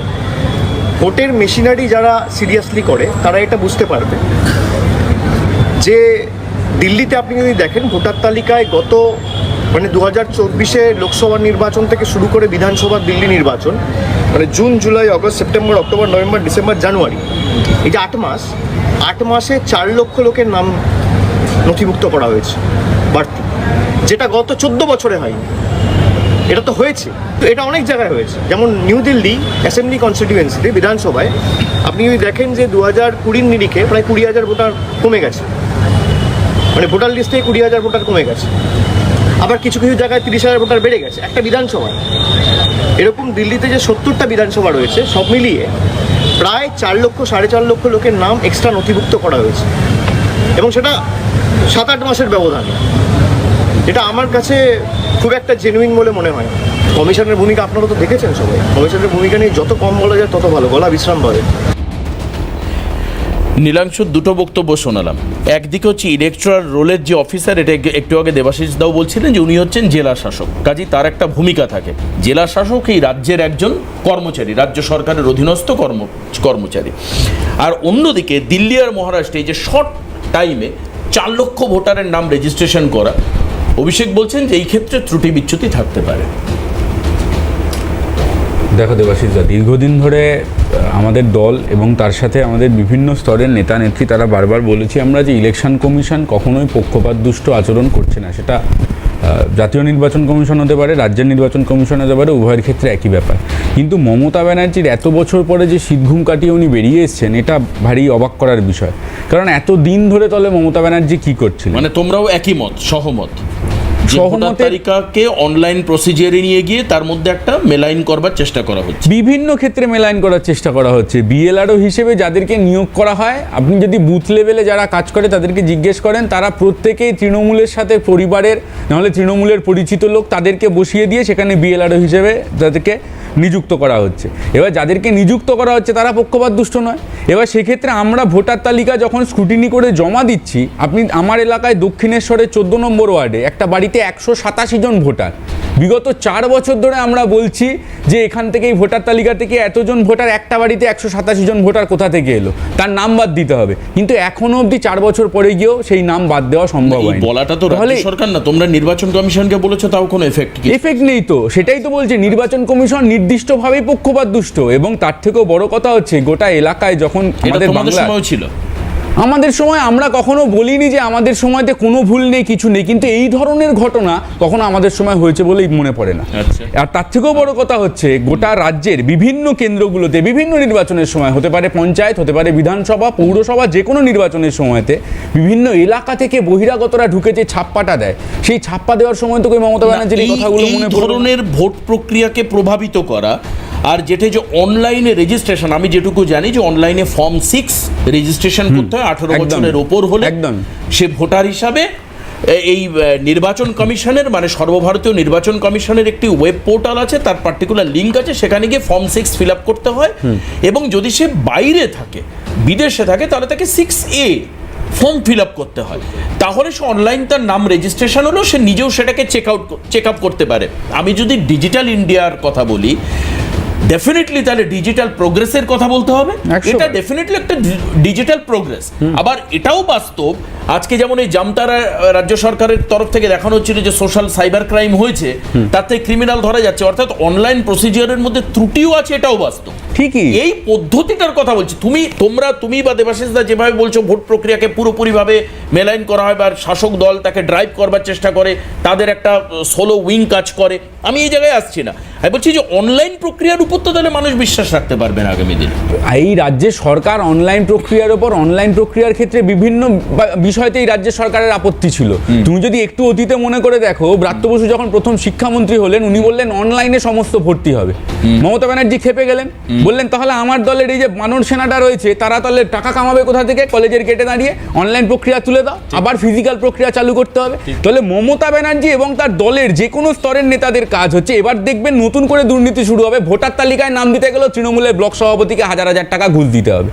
ভোটের মেশিনারি যারা সিরিয়াসলি করে তারা এটা বুঝতে পারবে যে দিল্লিতে আপনি যদি দেখেন ভোটার তালিকায় গত 2024 লোকসভা নির্বাচন থেকে শুরু করে বিধানসভা দিল্লি নির্বাচন, June July August September October November December January, এই যে 8 মাসে 4 লক্ষ লোকের নাম নথিভুক্ত করা হয়েছে বাড়তি, যেটা গত 14 বছরে হয়নি। এটা তো হয়েছে, তো এটা অনেক জায়গায় হয়েছে। যেমন নিউ দিল্লি অ্যাসেম্বলি কনস্টিটিউয়েন্সিতে বিধানসভায় আপনি যদি দেখেন যে 2020 নিরিখে প্রায় 20,000 ভোটার কমে গেছে, ভোটার লিস্ট থেকে 20,000 ভোটার কমে গেছে। আবার কিছু কিছু জায়গায় 30,000 ভোটার বেড়ে গেছে একটা বিধানসভায়। এরকম দিল্লিতে যে 70টা বিধানসভা রয়েছে সব মিলিয়ে প্রায় 4 লক্ষ 4.5 লক্ষ লোকের নাম এক্সট্রা নথিভুক্ত করা হয়েছে, এবং সেটা 7-8 মাসের ব্যবধানে। এটা আমার কাছে খুব একটা জেনুইন বলে মনে হয়। কমিশনের ভূমিকা আপনারা তো দেখেছেন সবাই, কমিশনের ভূমিকা নিয়ে যত কম বলা যায় তত ভালো, গলা বিশ্রাম পাবে। নীলাংশুর দুটো বক্তব্য শোনালাম। একদিকে হচ্ছে ইলেকট্রাল রোলের যে অফিসার, এটা একটু আগে দেবাশিস দাও বলছিলেন যে উনি হচ্ছেন জেলা শাসক, কাজেই তার একটা ভূমিকা থাকে। জেলা শাসক এই রাজ্যের একজন কর্মচারী, রাজ্য সরকারের অধীনস্থ কর্মচারী। আর অন্যদিকে দিল্লি আর মহারাষ্ট্রে এই যে শর্ট টাইমে 4 লক্ষ ভোটারের নাম রেজিস্ট্রেশন করা, অভিষেক বলছেন যে এই ক্ষেত্রে ত্রুটি বিচ্যুতি থাকতে পারে। দেখো দেবাশিসদা, দীর্ঘদিন ধরে আমাদের দল এবং তার সাথে আমাদের বিভিন্ন স্তরের নেতা নেত্রী তারা বারবার বলেছি আমরা যে ইলেকশন কমিশন কখনোই পক্ষপাতদুষ্ট আচরণ করছে না। সেটা জাতীয় নির্বাচন কমিশন হতে পারে, রাজ্যের নির্বাচন কমিশন হতে পারে, উভয়ের ক্ষেত্রে একই ব্যাপার। কিন্তু মমতা ব্যানার্জির এত বছর পরে যে শীতঘুম কাটিয়ে উনি বেরিয়ে এসছেন, এটা ভারী অবাক করার বিষয়। কারণ এত দিন ধরে তলে মমতা ব্যানার্জি কী করছিলেন? তোমরাও একই মত, সহমত তালিকাকে অনলাইন প্রসিজারে নিয়ে গিয়ে তার মধ্যে একটা মেলাইন করবার চেষ্টা করা হচ্ছে, বিভিন্ন ক্ষেত্রে মেলাইন করার চেষ্টা করা হচ্ছে। বিএলআরও হিসেবে যাদেরকে নিয়োগ করা হয়, আপনি যদি বুথ লেভেলে যারা কাজ করে তাদেরকে জিজ্ঞেস করেন, তারা প্রত্যেকেই তৃণমূলের সাথে পরিবারের, নাহলে তৃণমূলের পরিচিত লোক, তাদেরকে বসিয়ে দিয়ে সেখানে বিএলআরও হিসেবে তাদেরকে নিযুক্ত করা হচ্ছে। এবার যাদেরকে নিযুক্ত করা হচ্ছে তারা পক্ষপাতদুষ্ট নয়। এবার সেক্ষেত্রে আমরা ভোটার তালিকা যখন স্ক্রুটিনি করে জমা দিচ্ছি, আপনি আমার এলাকায় দক্ষিণেশ্বরের 14 নম্বর ওয়ার্ডে একটা বাড়িতে 187 জন ভোটার। বিগত 4 বছর ধরে আমরা বলছি যে এখান থেকে এই ভোটার তালিকা থেকে এতজন ভোটার, একটা বাড়িতে 187 জন ভোটার কোথা থেকে এলো, তার নাম বাদ দিতে হবে। কিন্তু এখনো অবধি 4 বছর পরে গিয়েও সেই নাম বাদ দেওয়া সম্ভব হয়নি। বলাটা তো রাজ্য সরকার না, তোমরা নির্বাচন কমিশনকে বলেছো, তাও কোনো এফেক্ট নেই। তো সেটাই তো বলছে, নির্বাচন কমিশন নির্দিষ্টভাবেই পক্ষপাতদুষ্ট। এবং তার থেকেও বড় কথা হচ্ছে গোটা এলাকায় যখন আমাদের বাংলা ছিল, আমাদের সময় আমরা কখনো বলিনি যে আমাদের সময়তে কোনো ভুল নেই, কিছু নেই, কিন্তু এই ধরনের ঘটনা কখনো আমাদের সময় হয়েছে বলেই মনে পড়ে না। আর তার থেকেও বড় কথা হচ্ছে গোটা রাজ্যের বিভিন্ন কেন্দ্রগুলোতে বিভিন্ন নির্বাচনের সময়, হতে পারে পঞ্চায়েত, হতে পারে বিধানসভা, পৌরসভা, যে কোনো নির্বাচনের সময়তে বিভিন্ন এলাকা থেকে বহিরাগতরা ঢুকে যে ছাপ্পাটা দেয়, সেই ছাপ্পা দেওয়ার সময় তো মমতা ব্যানার্জির এই কথাগুলো মনে পড়ে। ধরনের ভোট প্রক্রিয়াকে প্রভাবিত করা, আর যেটা যে অনলাইনে রেজিস্ট্রেশন, আমি যেটুকু জানি যে অনলাইনে ফর্ম 6 রেজিস্ট্রেশন করতে হয় 18 বছরের ওপর হলে, একদম সে ভোটার হিসাবে এই নির্বাচন কমিশনের, সর্বভারতীয় নির্বাচন কমিশনের একটি ওয়েব পোর্টাল আছে, তার পার্টিকুলার লিঙ্ক আছে, সেখানে গিয়ে ফর্ম 6 ফিল আপ করতে হয়। এবং যদি সে বাইরে থাকে, বিদেশে থাকে, তাহলে তাকে 6A ফর্ম ফিল আপ করতে হয়। তাহলে সে অনলাইন তার নাম রেজিস্ট্রেশন হলো, সে নিজেও সেটাকে চেক আপ করতে পারে। আমি যদি ডিজিটাল ইন্ডিয়ার কথা বলি, ডেফিনেটলি তাহলে ডিজিটাল প্রোগ্রেসের কথা বলতে হবে। এটা ডেফিনেটলি একটা ডিজিটাল প্রোগ্রেস। আবার এটাও বাস্তব, আজকে যেমন এই জামতারা রাজ্য সরকারের তরফ থেকে দেখানো হচ্ছিল যে সোশ্যাল সাইবার ক্রাইম হয়েছে, তাতে ক্রিমিনাল ধরা যাচ্ছে, অর্থাৎ অনলাইন প্রসিজিয়ারের মধ্যে ত্রুটিও আছে, এটাও বাস্তব। ঠিকই, এই পদ্ধতিটার কথা বলছি। তুমি বা দেবাশিসদা যেভাবে বলছো ভোট প্রক্রিয়াকে পুরোপুরিভাবে মেলাইন করা হয়, বা শাসক দল তাকে ড্রাইভ করবার চেষ্টা করে, তাদের একটা সোলো উইং কাজ করে, আমি এই জায়গায় আসছি না। আমি বলছি যে অনলাইন প্রক্রিয়ার উপর তো তাহলে মানুষ বিশ্বাস রাখতে পারবে না আগামী দিনে। এই রাজ্যের সরকার অনলাইন প্রক্রিয়ার উপর, অনলাইন প্রক্রিয়ার ক্ষেত্রে বিভিন্ন বিষয়তে এই রাজ্যের সরকারের আপত্তি ছিল। তুমি যদি একটু অতীতে মনে করে দেখো, ব্রাত্য বসু যখন প্রথম শিক্ষামন্ত্রী হলেন, উনি বললেন অনলাইনে সমস্ত ভর্তি হবে। মমতা ব্যানার্জি খেপে গেলেন, বললেন তাহলে আমার দলের এই যে মানব সেনাটা রয়েছে, তারা তাহলে টাকা কামাবে কোথা থেকে? কলেজের গেটে দাঁড়িয়ে অনলাইন প্রক্রিয়া তুলে দাও, আবার ফিজিক্যাল প্রক্রিয়া চালু করতে হবে। তাহলে মমতা ব্যানার্জি এবং তার দলের যে কোনো স্তরের নেতাদের কাজ হচ্ছে, এবার দেখবেন নতুন নতুন করে দুর্নীতি শুরু হবে, ভোটার তালিকায় নাম দিতে গেলেও তৃণমূলের ব্লক সভাপতিকে হাজার হাজার টাকা ঘুষ দিতে হবে।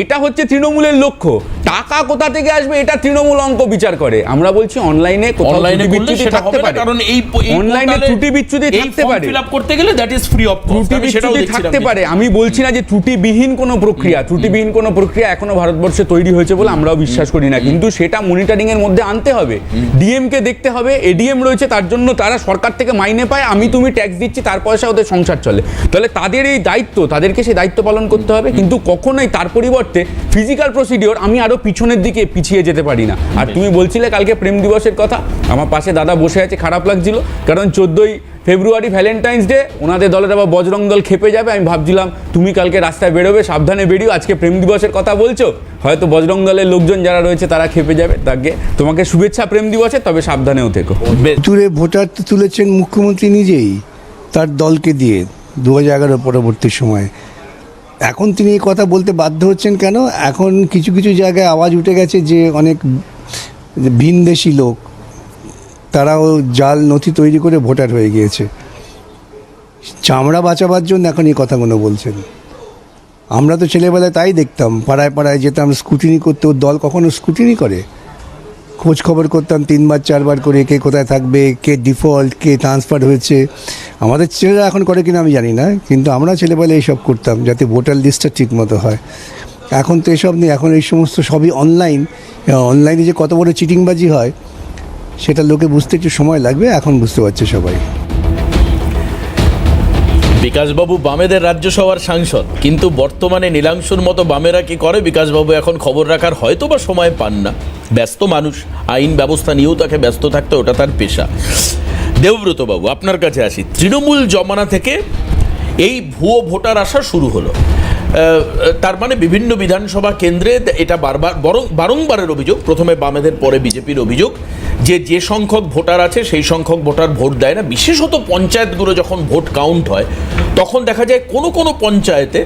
এটা হচ্ছে তৃণমূলের লক্ষ্য। টাকা কোথা থেকে আসবে এটা তৃণমূল অঙ্ক বিচার করে। আমরা বলছি অনলাইনে অনলাইনে বিচ্যুতি থাকতে পারে, কারণ এই অনলাইনে ত্রুটি বিচ্যুতি থাকতে পারে, ফিল আপ করতে গেলে that is free of cost, ত্রুটি বিচ্যুতি থাকতে পারে। আমি বলছি না যে ত্রুটিবিহীন কোনো প্রক্রিয়া এখনো ভারতবর্ষে তৈরি হয়েছে বলে আমরাও বিশ্বাস করি না, কিন্তু সেটা মনিটরিং এর মধ্যে আনতে হবে। ডিএম কে দেখতে হবে, এডিএম রয়েছে, তার জন্য তারা সরকার থেকে মাইনে পায়, আমি তুমি ট্যাক্স দিচ্ছি, তার পয়সা ওদের সংসার চলে, তাহলে তাদের এই দায়িত্ব, তাদেরকে সেই দায়িত্ব পালন করতে হবে। কিন্তু কখনোই তার পরিবর্তে ফিজিক্যাল প্রসিডিওর আমি আরো পিছনের দিকে পিছিয়ে যেতে পারি না। আর তুমি বলছিলে কালকে প্রেম দিবসের কথা, আমার পাশে দাদা বসে আছে, খারাপ লাগছিল, কারণ 14ই ফেব্রুয়ারি ভ্যালেন্টাইন্স ডে, ওনাদের দলের আবার বজরং দল খেপে যাবে। আমি ভাবছিলাম তুমি কালকে রাস্তায় বেরোবে, সাবধানে বেরিও, আজকে প্রেম দিবসের কথা বলছো, হয়তো বজরং দলের লোকজন যারা রয়েছে তারা খেপে যাবে। তাকে তোমাকে শুভেচ্ছা প্রেম দিবসে, তবে সাবধানেও থেকো। ভুতুরে ভোটার তো তুলেছেন মুখ্যমন্ত্রী নিজেই তার দলকে দিয়ে 2011 পরবর্তী সময়ে। এখন তিনি এই কথা বলতে বাধ্য হচ্ছেন কেন? এখন কিছু কিছু জায়গায় আওয়াজ উঠে গেছে যে অনেক ভিনদেশি লোক তারাও জাল নথি তৈরি করে ভোটার হয়ে গিয়েছে। চামড়া বাঁচাবার জন্য এখন এই কথাগুলো বলছেন। আমরা তো ছেলেবেলায় তাই দেখতাম, পাড়ায় পাড়ায় যেতাম স্কুটিনি করতে, ওর দল কখনো স্কুটিনি করে? খোঁজ খবর করতাম 3বার 4বার করে, কে কোথায় থাকবে, কে ডিফল্ট, কে ট্রান্সফার হয়েছে। আমাদের ছেলেরা এখন করে কিনা আমি জানি না, কিন্তু আমরা ছেলেবেলায় এইসব করতাম যাতে ভোটার লিস্টটা ঠিক মতো হয়। এখন তো এসব নেই, এখন এই সমস্ত সবই অনলাইনে যে কত বড় চিটিংবাজি হয় সেটা লোকে বুঝতে একটু সময় লাগবে, এখন বুঝতে পারছে সবাই। বিকাশবাবু বামেদের রাজ্যসভার সাংসদ, কিন্তু বর্তমানে নীলাংশুর মতো বামেরা কি করে, বিকাশবাবু এখন খবর রাখার হয়তো বা সময় পান না, ব্যস্ত মানুষ, আইন ব্যবস্থা নিয়েও তাকে ব্যস্ত থাকতে, ওটা তার পেশা। দেবব্রতবাবু আপনার কাছে আসি, তৃণমূল জমানা থেকে এই ভুয়ো ভোটার আসা শুরু হলো, তার মানে বিভিন্ন বিধানসভা কেন্দ্রে এটা বারংবারের অভিযোগ, প্রথমে বামেদের পরে বিজেপির অভিযোগ যে সংখ্যক ভোটার আছে সেই সংখ্যক ভোটার ভোট দেয় না। বিশেষত পঞ্চায়েতগুলো যখন ভোট কাউন্ট হয় তখন দেখা যায় কোনো পঞ্চায়েতে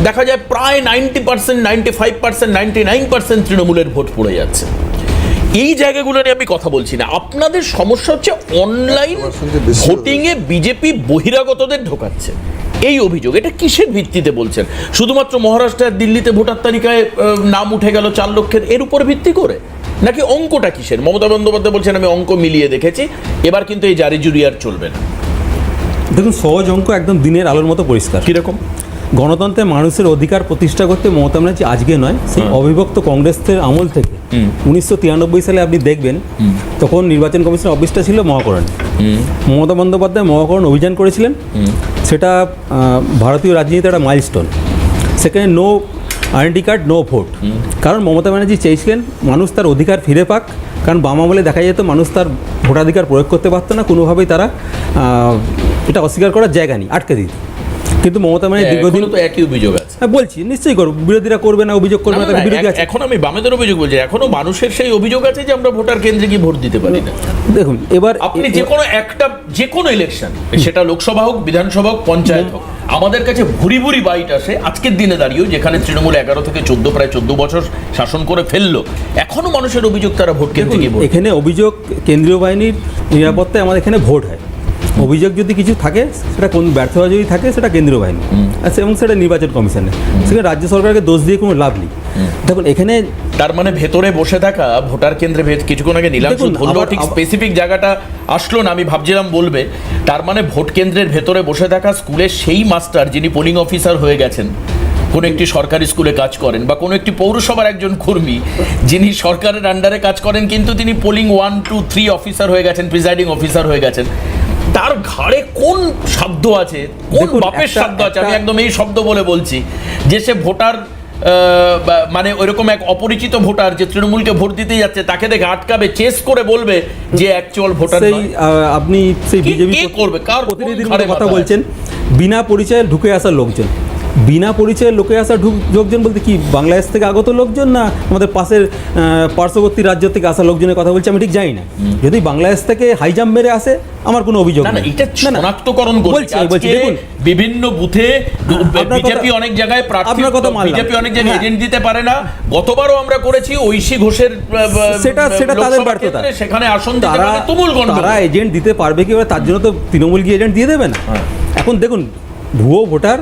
দেখা যায় প্রায় 90%, 95%, 99% তৃণমূলের ভোট পড়ে যাচ্ছে। এই জায়গাগুলো নিয়ে আমি কথা বলছি না, আপনাদের সমস্যা হচ্ছে অনলাইন ভোটিংয়ে বিজেপি বহিরাগতদের ঢোকাচ্ছে, এই অভিযোগ। এটা কিসের ভিত্তিতে বলছেন? শুধুমাত্র মহারাষ্ট্র আর দিল্লিতে ভোটার তালিকায় নাম উঠে গেল 4 লক্ষের, এর উপর ভিত্তি করে, নাকি অঙ্কটা কিসের? মমতা বন্দ্যোপাধ্যায় বলছেন আমি অঙ্ক মিলিয়ে দেখেছি, এবার কিন্তু এই জারি জুরি আর চলবে না। দেখুন, সহজ অঙ্ক একদম দিনের আলোর মতো পরিষ্কার। কীরকম? গণতন্ত্রে মানুষের অধিকার প্রতিষ্ঠা করতে মমতা ব্যানার্জি আজকে নয়, সেই অবিভক্ত কংগ্রেসের আমল থেকে 1993 সালে আপনি দেখবেন, তখন নির্বাচন কমিশন অফিসটা ছিল মহাকরণে। মমতা বন্দ্যোপাধ্যায় মহাকরণ অভিযান করেছিলেন, সেটা ভারতীয় রাজনীতিতে একটা মাইলস্টোন। সেখানে no identity card, no vote. কারণ মমতা ব্যানার্জি চেয়েছিলেন মানুষ তার অধিকার ফিরে পাক, কারণ বাম আমলে দেখা যেত মানুষ তার ভোটাধিকার প্রয়োগ করতে পারতো না, কোনোভাবেই তারা এটা অস্বীকার করার জায়গা নেই, আটকে দিত। কিন্তু মমতা ব্যানার্জি দীর্ঘদিন তো একই অভিযোগ আছে। হ্যাঁ বলছি, নিশ্চয়ই করবো, বিরোধীরা করবে না, অভিযোগ করবে না, তাদের বিরোধী আছে। এখন আমি বামেদের অভিযোগ বলছি, এখনো মানুষের সেই অভিযোগ আছে যে আমরা ভোটার কেন্দ্রে গিয়ে ভোট দিতে পারি না। দেখুন, এবার আপনি যে কোনো ইলেকশন, সেটা লোকসভা হোক, বিধানসভা হোক, পঞ্চায়েত হোক, আমাদের কাছে ভুরি ভুরি বাইট আসে। আজকের দিনে দাঁড়িয়েও যেখানে তৃণমূল 11 থেকে 14, প্রায় 14 বছর শাসন করে ফেললো, এখনো মানুষের অভিযোগ তারা ভোট কেন্দ্রে গিয়ে ভোট। এখানে অভিযোগ কেন্দ্রীয় বাহিনীর নিরাপত্তায় আমাদের এখানে ভোট হয়। অভিযোগ যদি কিছু থাকে, সেটা কোন ব্যর্থতা যদি থাকে, সেটা কেন্দ্রীয় বাহিনী, আচ্ছা, এবং সেটা নির্বাচন কমিশনে, সেখানে রাজ্য সরকারকে দোষ দিয়ে কোনো লাভ নেই। দেখুন, এখানে তার মানে ভেতরে বসে থাকা ভোটার কেন্দ্রে কিছুক্ষণ আগে নীলাংশু বললো, ঠিক স্পেসিফিক জায়গাটা আসলো না, আমি ভাবছিলাম বলবে। তার মানে ভোট কেন্দ্রের ভেতরে বসে থাকা স্কুলের সেই মাস্টার যিনি পোলিং অফিসার হয়ে গেছেন, কোনো একটি সরকারি স্কুলে কাজ করেন, বা কোনো একটি পৌরসভার একজন কর্মী যিনি সরকারের আন্ডারে কাজ করেন, কিন্তু তিনি পোলিং 1, 2, 3 অফিসার হয়ে গেছেন, প্রিজাইডিং অফিসার হয়ে গেছেন, তার ঘাড়ে কোন শব্দ আছে, কোন বাপের শব্দ আছে? আমি একদম এই শব্দ বলে বলছি যে সে ভোটার, মানে ওইরকম এক অপরিচিত ভোটার যে তৃণমূলকে ভোট দিতে যাচ্ছে, তাকে দেখে আটকাবে, চেস করে বলবে যে অ্যাকচুয়াল ভোটার। আপনি সেই বিজেপি করবে, কার প্রতিনিধির কথা বলছেন, বিনা পরিচয়ে ঢুকে আসা লোকজন। বিনা পরিচয়ের লোকে আসা লোকজন বলতে কি বাংলাদেশ থেকে আগত লোকজন, না আমাদের পার্শ্ববর্তী রাজ্য থেকে আসা লোকজনের কথা বলছি, আমি ঠিক জানি না। যদি বাংলাদেশ থেকে হাই জাম্প মেরে আসে, আমার কোনো অভিযোগ নেই। এটা শনাক্তকরণ বলছি, দেখুন বিভিন্ন বুথে বিজেপি অনেক জায়গায় প্রার্থী, বিজেপি অনেক জায়গায় এজেন্ট দিতে পারে না। গতবারও আমরা করেছি ঐশী ঘোষের, সেটা তাদের ব্যর্থতা, সেখানে আসন দিতে পারে তুমুল গন্ডগোল। তারা এজেন্ট দিতে পারবে কি, তার জন্য তো তৃণমূল গিয়ে এজেন্ট দিয়ে দেবে না। এখন দেখুন ভুয়ো ভোটার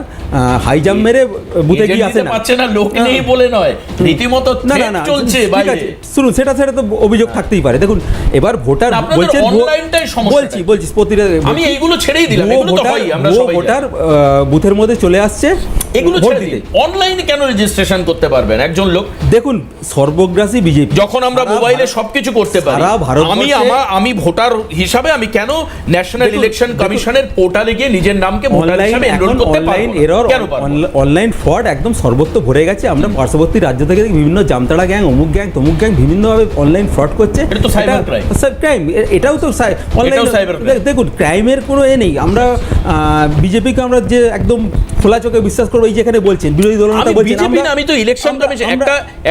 হাই জাম্প মেরে বুথে গিয়ে আসে না, পাচ্ছে না, লোক নেই বলে নয়, রীতিমতো না না threat না চলছে ঠিক বাইরে। আছে, শুনুন সেটা তো অভিযোগ থাকতেই পারে। দেখুন এবার ভোটার আপনাদের বলছে অনলাইনটাই সমস্যা। বলছি প্রতিটা আমি এইগুলো ছেড়েই দিলাম, এগুলো তো হয়, আমরা সবাই ভোটার বুথের মধ্যে চলে আসছে এগুলো ভোট ছেড়ে দিতে। দিন। অনলাইনে কেন রেজিস্ট্রেশন করতে পারবেন একজন লোক? দেখুন সর্বগ্রাসী বিজেপি, যখন আমরা মোবাইলে সবকিছু করতে পারি, সারা ভারতবর্ষে- আমি ভোটার হিসাবে আমি কেন ন্যাশনাল দেখুন, ইলেকশন কমিশনের পোর্টালে গিয়ে নিজের নামকে ভোটার হিসাবে এনরোল করতে পারবো অনলাইন না? এরর, কেন পারবো না? অনলাইন ফ্রড একদম সর্বত্র ভরে গেছে। আমরা পার্শ্ববর্তী রাজ্য থেকে বিভিন্ন জামতাড়া গ্যাং, অমুক গ্যাং, তমুক গ্যাং বিভিন্নভাবে অনলাইন ফ্রড করছে। এটা তো cyber crime। ক্রাইম, এটাও তো অনলাইন। cyber crime। দেখুন ক্রাইমের কোনো নেই। আমরা বিজেপিকে আমরা যে একদম খোলা চোখে বিশ্বাস করবো, এই যেখানে বলছেন বিরোধী দলনেতা আমি বলছেন, বিজেপি না, আমি তো ইলেকশন কমিশন,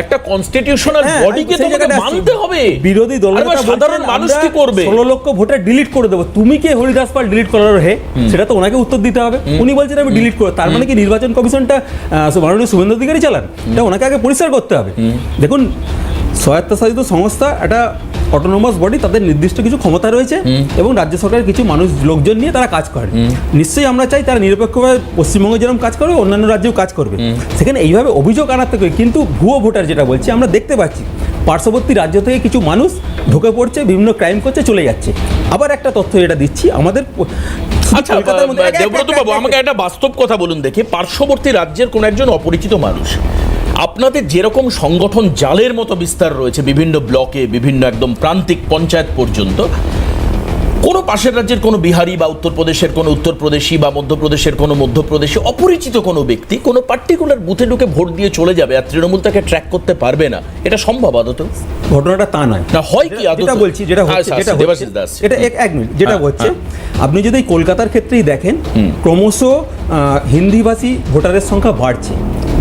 একটা কনস্টিটিউশনাল হ্যাঁ, বডিকে সেই তো জায়গাটা মানতে হবে। বিরোধী দলনেতা আরে সাধারণ বলছেন, মানুষ আমরা কি করবে? 16 লক্ষ ভোটার ডিলিট করে দেবো। তুমি কে হরিদাস পাল ডিলিট করার হে? সেটা তো ওনাকে উত্তর দিতে হবে। উনি বলছেন আমি ডিলিট করব, তার মানে কি নির্বাচন কমিশনটা মাননীয় শুভেন্দু অধিকারী চালান? এটা ওনাকে আগে পরিষ্কার করতে হবে। দেখুন স্বায়ত্তশাসিত সংস্থা একটা অটোনোমাস বডি, তাদের নির্দিষ্ট কিছু ক্ষমতা রয়েছে এবং রাজ্য সরকারের কিছু মানুষ লোকজন নিয়ে তারা কাজ করে। নিশ্চয়ই আমরা চাই তারা নিরপেক্ষভাবে পশ্চিমবঙ্গে যেরকম কাজ করবে অন্যান্য রাজ্যেও কাজ করবে, সেখানে এইভাবে অভিযোগ আনাতে হবে। কিন্তু ভুয়ো ভোটার যেটা বলছি আমরা দেখতে পাচ্ছি, পার্শ্ববর্তী রাজ্য থেকে কিছু মানুষ ঢুকে পড়ছে, বিভিন্ন ক্রাইম করছে, চলে যাচ্ছে। আবার একটা তথ্য যেটা দিচ্ছি, আমাদের আচ্ছা দেবব্রত বাবু, আমাকে একটা বাস্তব কথা বলুন দেখি। পার্শ্ববর্তী রাজ্যের কোন একজন অপরিচিত মানুষ, আপনাদের যেরকম সংগঠন জালের মতো বিস্তার রয়েছে বিভিন্ন ব্লকে, বিভিন্ন একদম প্রান্তিক পঞ্চায়েত পর্যন্ত, কোনো পাশের রাজ্যের কোনো বিহারি বা উত্তরপ্রদেশের কোনো উত্তরপ্রদেশী বা মধ্যপ্রদেশের কোনো মধ্যপ্রদেশী অপরিচিত কোনো ব্যক্তি কোনো পার্টিকুলার বুথে ঢুকে ভোট দিয়ে চলে যাবে আর তৃণমূল তাকে ট্র্যাক করতে পারবে না, এটা সম্ভব আদত? ঘটনাটা তা নয়। না হয় কি আদত? যেটা বলছি, যেটা হচ্ছে, এটা এক মিনিট, যেটা হচ্ছে আপনি যদি কলকাতার ক্ষেত্রেই দেখেন, ক্রমশ হিন্দিভাষী ভোটারের সংখ্যা বাড়ছে,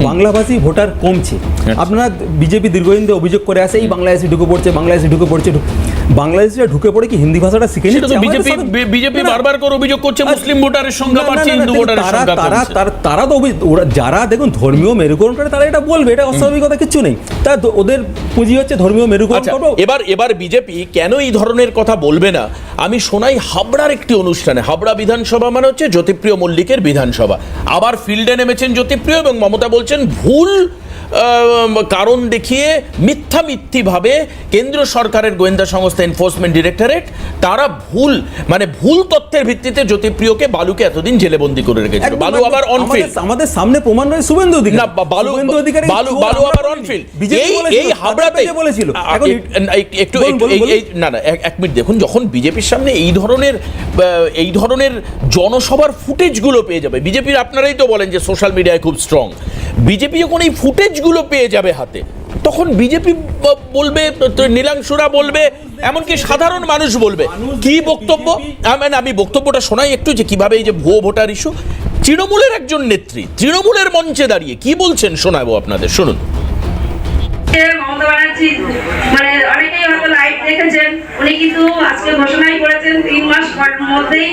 বাংলাভাষী ভোটার কমছে। আপনারা বিজেপি দীর্ঘদিন ধরে অভিযোগ করে আসে এই বাংলাদেশি ঢুকে পড়ছে, বাংলাদেশি ঢুকে পড়ছে। বাংলাদেশিরা ঢুকে পড়ে কি হিন্দি ভাষাটা শিখে সেটা তো নিচ্ছে? বিজেপি বারবার করে অভিযোগ করছে মুসলিম ভোটারের সংখ্যা বাড়ছে, হিন্দু ভোটারের সংখ্যা কমছে। তারা তো যারা দেখুন ধর্মীয় মেরুকরণ করে তারা এটা বলবে, এটা অস্বাভাবিকতা কিছু নেই। তা ওদের পুঁজি হচ্ছে ধর্মীয় মেরুকরণ আচ্ছা, করবো। এবার বিজেপি কেন এই ধরনের কথা বলবে না? আমি শোনাই হাবড়ার একটি অনুষ্ঠানে, হাবড়া বিধানসভা মানে হচ্ছে জ্যোতিপ্রিয় মল্লিকের বিধানসভা, আবার ফিল্ডে নেমেছেন জ্যোতিপ্রিয় এবং মমতা বলছেন ভুল কারণ দেখিয়ে মিথ্যাভাবে কেন্দ্র সরকারের গোয়েন্দা সংস্থা এনফোর্সমেন্ট ডিরেক্টরেট তারা ভুল তথ্যের ভিত্তিতে জ্যোতিপ্রিয়কে বালুকে এতদিন জেলেবন্দি করে রেখেছিল। বালু আবার অনফিল্ড, আমাদের সামনে প্রমাণ রয়েছে শুভেন্দু অধিকারী। না বালু আবার অনফিল্ড। এই হাবড়াতে বলেছিল একটু না এক মিনিট দেখুন, যখন বিজেপির সামনে এই ধরনের জনসভার ফুটেজগুলো পেয়ে যাবে, বিজেপির আপনারাই তো বলেন যে সোশ্যাল মিডিয়ায় খুব স্ট্রং, বিজেপি যখন এই ফুটেজগুলো পেয়ে যাবে হাতে, তখন বিজেপি বলবে, নীলাংশুরা বলবে, এমনকি সাধারণ মানুষ বলবে। কি বক্তব্য? আমি বক্তব্যটা শোনাই একটু, যে কিভাবে এই যে ভুয়ো ভোটার ইস্যু, তৃণমূলের একজন নেত্রী তৃণমূলের মঞ্চে দাঁড়িয়ে কি বলছেন শোনাবো আপনাদের, শুনুন। মমতা ব্যানার্জি মানে অনেকেই হয়তো লাইভ দেখেছেন, উনি কিন্তু আজকে ঘোষণাই করেছেন 3 মাস মধ্যেই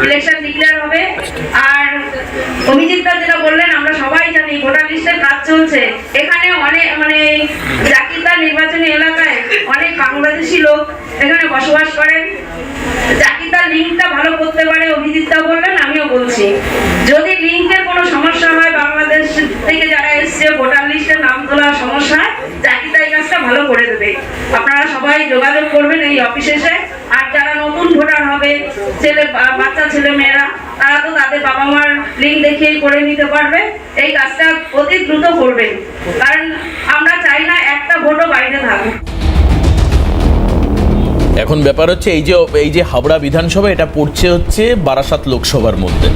ইলেকশন ডিক্লেয়ার হবে। আর অভিজিৎ যেটা বললেন আমরা সবাই জানি ভোটার লিস্টের কাজ চলছে। এখানে অনেক মানে জাকিতা নির্বাচনী এলাকায় অনেক বাংলাদেশি লোক এখানে বসবাস করেন। জাকিতার লিঙ্কটা ভালো করতে পারে, অভিজিৎটা বললেন, আমিও বলছি। যদি লিঙ্কের কোনো সমস্যা হয়, বাংলাদেশ থেকে যারা এসছে ভোটার লিস্টে নাম তোলার সমস্যা, জাকিতা এই কাজটা ভালো করে দেবে। আপনারা সবাই যোগাযোগ করবেন এই অফিসে এসে। আর যারা নতুন ভোটার হবে, বাচ্চা ছেলে মেয়েরা, তারা তো তাদের বাবা মার লিঙ্ক দেখিয়েই করে নিতে পারবে। এই কাজটা অতি দ্রুত করবেন, কারণ আমরা চাই না একটা ভোটও বাইরে থাকুক। এখন ব্যাপার হচ্ছে এই যে হাবড়া বিধানসভা, এটা পড়ছে হচ্ছে বারাসাত লোকসভার মধ্যে।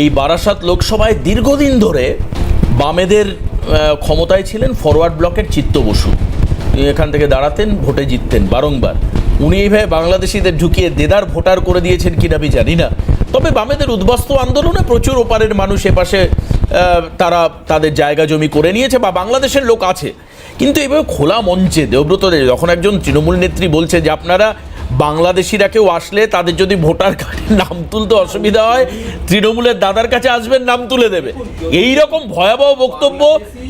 এই বারাসাত লোকসভায় দীর্ঘদিন ধরে বামেদের ক্ষমতায় ছিলেন ফরওয়ার্ড ব্লকের চিত্ত বসু, এখান থেকে দাঁড়াতেন, ভোটে জিততেন বারংবার। উনি এইভাবে বাংলাদেশিদের ঢুকিয়ে দেদার ভোটার করে দিয়েছেন কিনা আমি জানি না, তবে বামেদের উদ্বাস্তু আন্দোলনে প্রচুর ওপারের মানুষ এপাশে তারা তাদের জায়গা জমি করে নিয়েছে বা বাংলাদেশের লোক আছে। কিন্তু এইভাবে খোলা মঞ্চে দেবব্রত, যখন একজন তৃণমূল নেত্রী বলছে যে আপনারা বাংলাদেশিরা কেউ আসলে তাদের যদি ভোটার কার্ডে নাম তুলতে অসুবিধা হয়, তৃণমূলের দাদার কাছে আসবেন, নাম তুলে দেবে। এই রকম ভয়াবহ বক্তব্য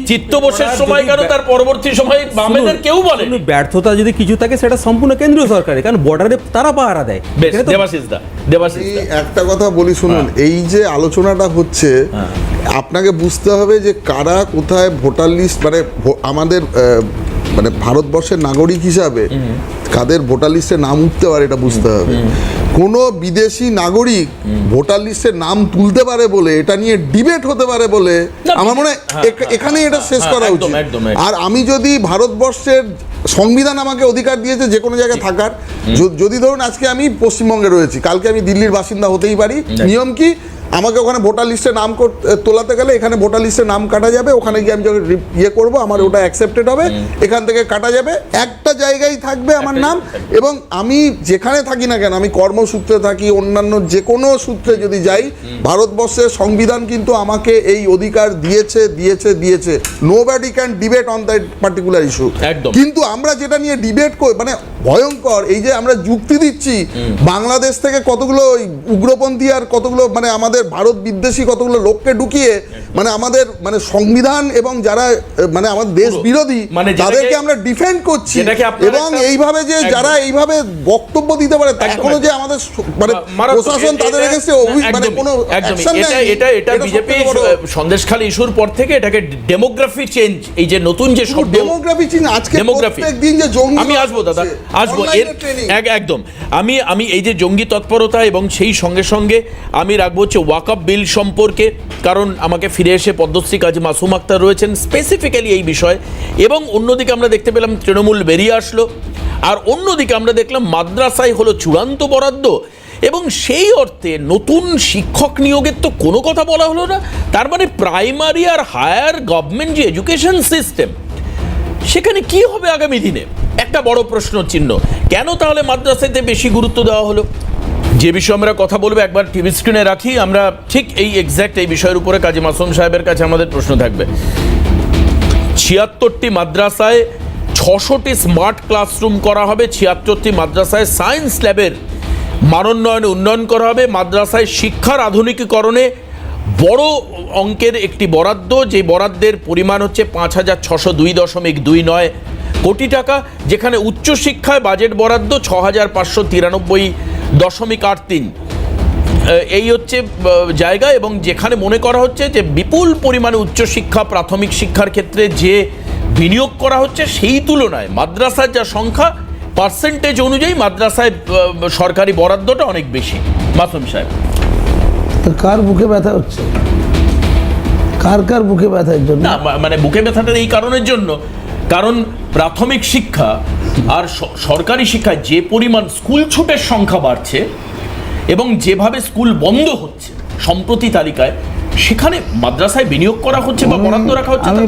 চিত্তবশের সময় কেন, তার পরবর্তী সময় বামেদের কেউ বলে। শুনুন, ব্যর্থতা যদি কিছু থাকে সেটা সম্পূর্ণ কেন্দ্রীয় সরকারের, কারণ বর্ডারে তারা পাহারা দেয়। বেশ, এখানে তো- দেবাশিস দা একটা কথা বলি শুনুন, এই যে আলোচনাটা হচ্ছে আপনাকে বুঝতে হবে যে কারা কোথায় ভোটার লিস্ট, মানে আমাদের মানে ভারতবর্ষের নাগরিক হিসাবে কাদের ভোটার লিস্টে নাম উঠতে পারে এটা বুঝতে হবে। কোনো বিদেশি নাগরিক ভোটার লিস্টে নাম তুলতে পারে বলে, এটা নিয়ে ডিবেট হতে পারে বলে আমার মনে হয় এখানে এটা শেষ করা উচিত। আর আমি যদি ভারতবর্ষের সংবিধান আমাকে অধিকার দিয়েছে যে কোনো জায়গায় থাকার, যদি ধরুন আজকে আমি পশ্চিমবঙ্গে রয়েছি, কালকে আমি দিল্লির বাসিন্দা হতেই পারি, নিয়ম কি আমাকে ওখানে ভোটার লিস্টে নাম তোলাতে গেলে এখানে ভোটার লিস্টে নাম কাটা যাবে, ওখানে গিয়ে আমি যখন ইয়ে করবো আমার ওটা অ্যাকসেপ্টেড হবে, এখান থেকে কাটা যাবে, একটা জায়গায় থাকবে আমার নাম। এবং আমি যেখানে থাকি না কেন, আমি কর্মসূত্রে থাকি, অন্যান্য যে কোনো সূত্রে যদি যাই, ভারতবর্ষের সংবিধান কিন্তু আমাকে এই অধিকার দিয়েছে দিয়েছে দিয়েছে। Nobody can debate on that particular issue. কিন্তু আমরা যেটা নিয়ে ডিবেট করি, মানে ভয়ঙ্কর, এই যে আমরা যুক্তি দিচ্ছি বাংলাদেশ থেকে কতগুলো উগ্রপন্থী আর কতগুলো মানে আমাদের ভারত বিদ্বেষী কতগুলো লোককে ঢুকিয়ে, মানে আমাদের মানে সংবিধান এবং যারা মানে আমাদের দেশ বিরোধী তাদেরকে আমরা ডিফেন্ড করছি। এবং এইভাবে যে যারা এইভাবে বক্তব্য দিতে পারে, এখনো যে আমাদের মানে প্রশাসন তাদের এগেইনস্টে মানে কোনো অ্যাকশন নেয়, এটা বিজেপি সন্দেশখালী ইস্যুর পর থেকে এটাকে ডেমোগ্রাফি চেঞ্জ, এই যে নতুন যে শব্দ ডেমোগ্রাফি চেঞ্জ, আজকে প্রত্যেকদিন যে জঙ্গি, আমি আসবো দাদা, আসবো একদম। আমি এই যে জঙ্গি তৎপরতা এবং সেই সঙ্গে সঙ্গে আমি রাখবো হচ্ছে ওয়াকআপ বিল সম্পর্কে, কারণ আমাকে ফিরে এসে পদ্মশ্রী কাজী মাসুম আক্তার রয়েছেন স্পেসিফিক্যালি এই বিষয়ে। এবং অন্যদিকে আমরা দেখতে পেলাম তৃণমূল বেরিয়ে আসলো, আর অন্যদিকে আমরা দেখলাম মাদ্রাসায় হলো চূড়ান্ত বরাদ্দ, এবং সেই অর্থে নতুন শিক্ষক নিয়োগের তো কোনো কথা বলা হলো না। তার মানে প্রাইমারি আর হায়ার গভর্নমেন্ট যে এডুকেশন সিস্টেম, সেখানে কি হবে আগামী দিনে, একটা বড় প্রশ্ন চিহ্ন। কেন তাহলে মাদ্রাসাতে বেশি গুরুত্ব দেওয়া হলো? যে বিষয়ে আমরা কথা বলবো একবার টিভি স্ক্রিনে রাখি আমরা, ঠিক এই এক্স্যাক্ট এই বিষয়ের উপরে কাজী মাসুম সাহেবের কাছে আমাদের প্রশ্ন থাকবে। 76টি মাদ্রাসায় 600টি স্মার্ট ক্লাসরুম করা হবে, 76টি মাদ্রাসায় সায়েন্স ল্যাবের মানোন্নয়নে উন্নয়ন করা হবে, মাদ্রাসায় শিক্ষার আধুনিকীকরণে বড় অঙ্কের একটি বরাদ্দ, যে বরাদ্দের পরিমাণ হচ্ছে 5,602.29 কোটি টাকা, যেখানে উচ্চশিক্ষায় বাজেট বরাদ্দ 6,593.83। এই হচ্ছে জায়গা, এবং যেখানে মনে করা হচ্ছে যে বিপুল পরিমাণে উচ্চশিক্ষা প্রাথমিক শিক্ষার ক্ষেত্রে যে বিনিয়োগ করা হচ্ছে সেই তুলনায় মাদ্রাসার যা সংখ্যা পার্সেন্টেজ অনুযায়ী মাদ্রাসায় সরকারি বরাদ্দটা অনেক বেশি। মাসুম সাহেব, কার বুকে ব্যথা হচ্ছে, কার বুকে ব্যথার জন্য? না মানে বুকে ব্যথাটা এই কারণের জন্য, কারণ প্রাথমিক শিক্ষা আর সরকারি শিক্ষায় যে পরিমাণ স্কুল ছুটের সংখ্যা বাড়ছে এবং যেভাবে স্কুল বন্ধ হচ্ছে সম্প্রতি তালিকায়, সেখানে মাদ্রাসায় বিনিয়োগ করা হচ্ছে বা বরাদ্দ রাখা হচ্ছে। আমি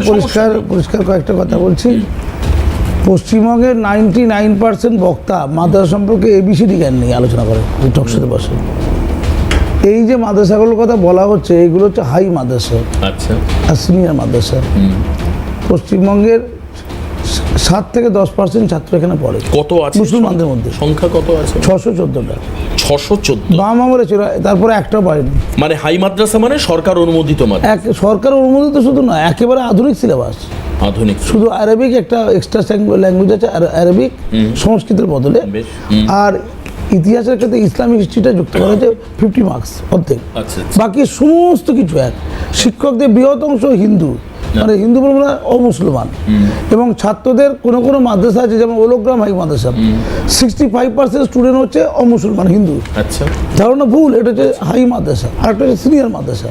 পরিষ্কার কয়েকটা কথা বলছি। পশ্চিমবঙ্গের 99% বক্তা মাদ্রাসা সম্পর্কে এবিসিডি জ্ঞান নিয়ে আলোচনা করে টকশোতে বসে। এই যে মাদ্রাসাগুলোর কথা বলা হচ্ছে, এইগুলো হচ্ছে হাই মাদ্রাসা, আচ্ছা, আর সিনিয়র মাদ্রাসা। পশ্চিমবঙ্গের 7 থেকে 10% ছাত্র এখানে পড়ে। কত আছে মুসলমানদের মধ্যে? সংখ্যা কত আছে? 614টা। 614? বাম আমলে ছিল, তারপরে একটাও পারেনি। মানে হাই মাদ্রাসা মানে সরকার অনুমোদিত মাদ্রাসা? সরকার অনুমোদিত শুধু না, একেবারে আধুনিক সিলেবাস, আধুনিক, শুধু আরবিক একটা এক্সট্রা ল্যাঙ্গুয়েজ আছে, আরবিক সংস্কৃতের বদলে। আর ইতিহাসের ক্ষেত্রে ইসলামিক হিস্ট্রিটা যুক্ত করা হয়েছে 50 মার্কস অর্ধেক। বাকি সমস্ত কিছু এক। শিক্ষকদের বৃহৎ অংশ হিন্দু, মানে হিন্দু বলবো না, অমুসলমান। এবং ছাত্রদের কোনো মাদ্রাসা আছে, যেমন ওলোগ্রাম হাই মাদ্রাসা, 65% স্টুডেন্ট হচ্ছে অমুসলমান হিন্দু। আচ্ছা, ধারণা ভুল, এটা হচ্ছে হাই মাদ্রাসা। আর একটা হচ্ছে সিনিয়র মাদ্রাসা।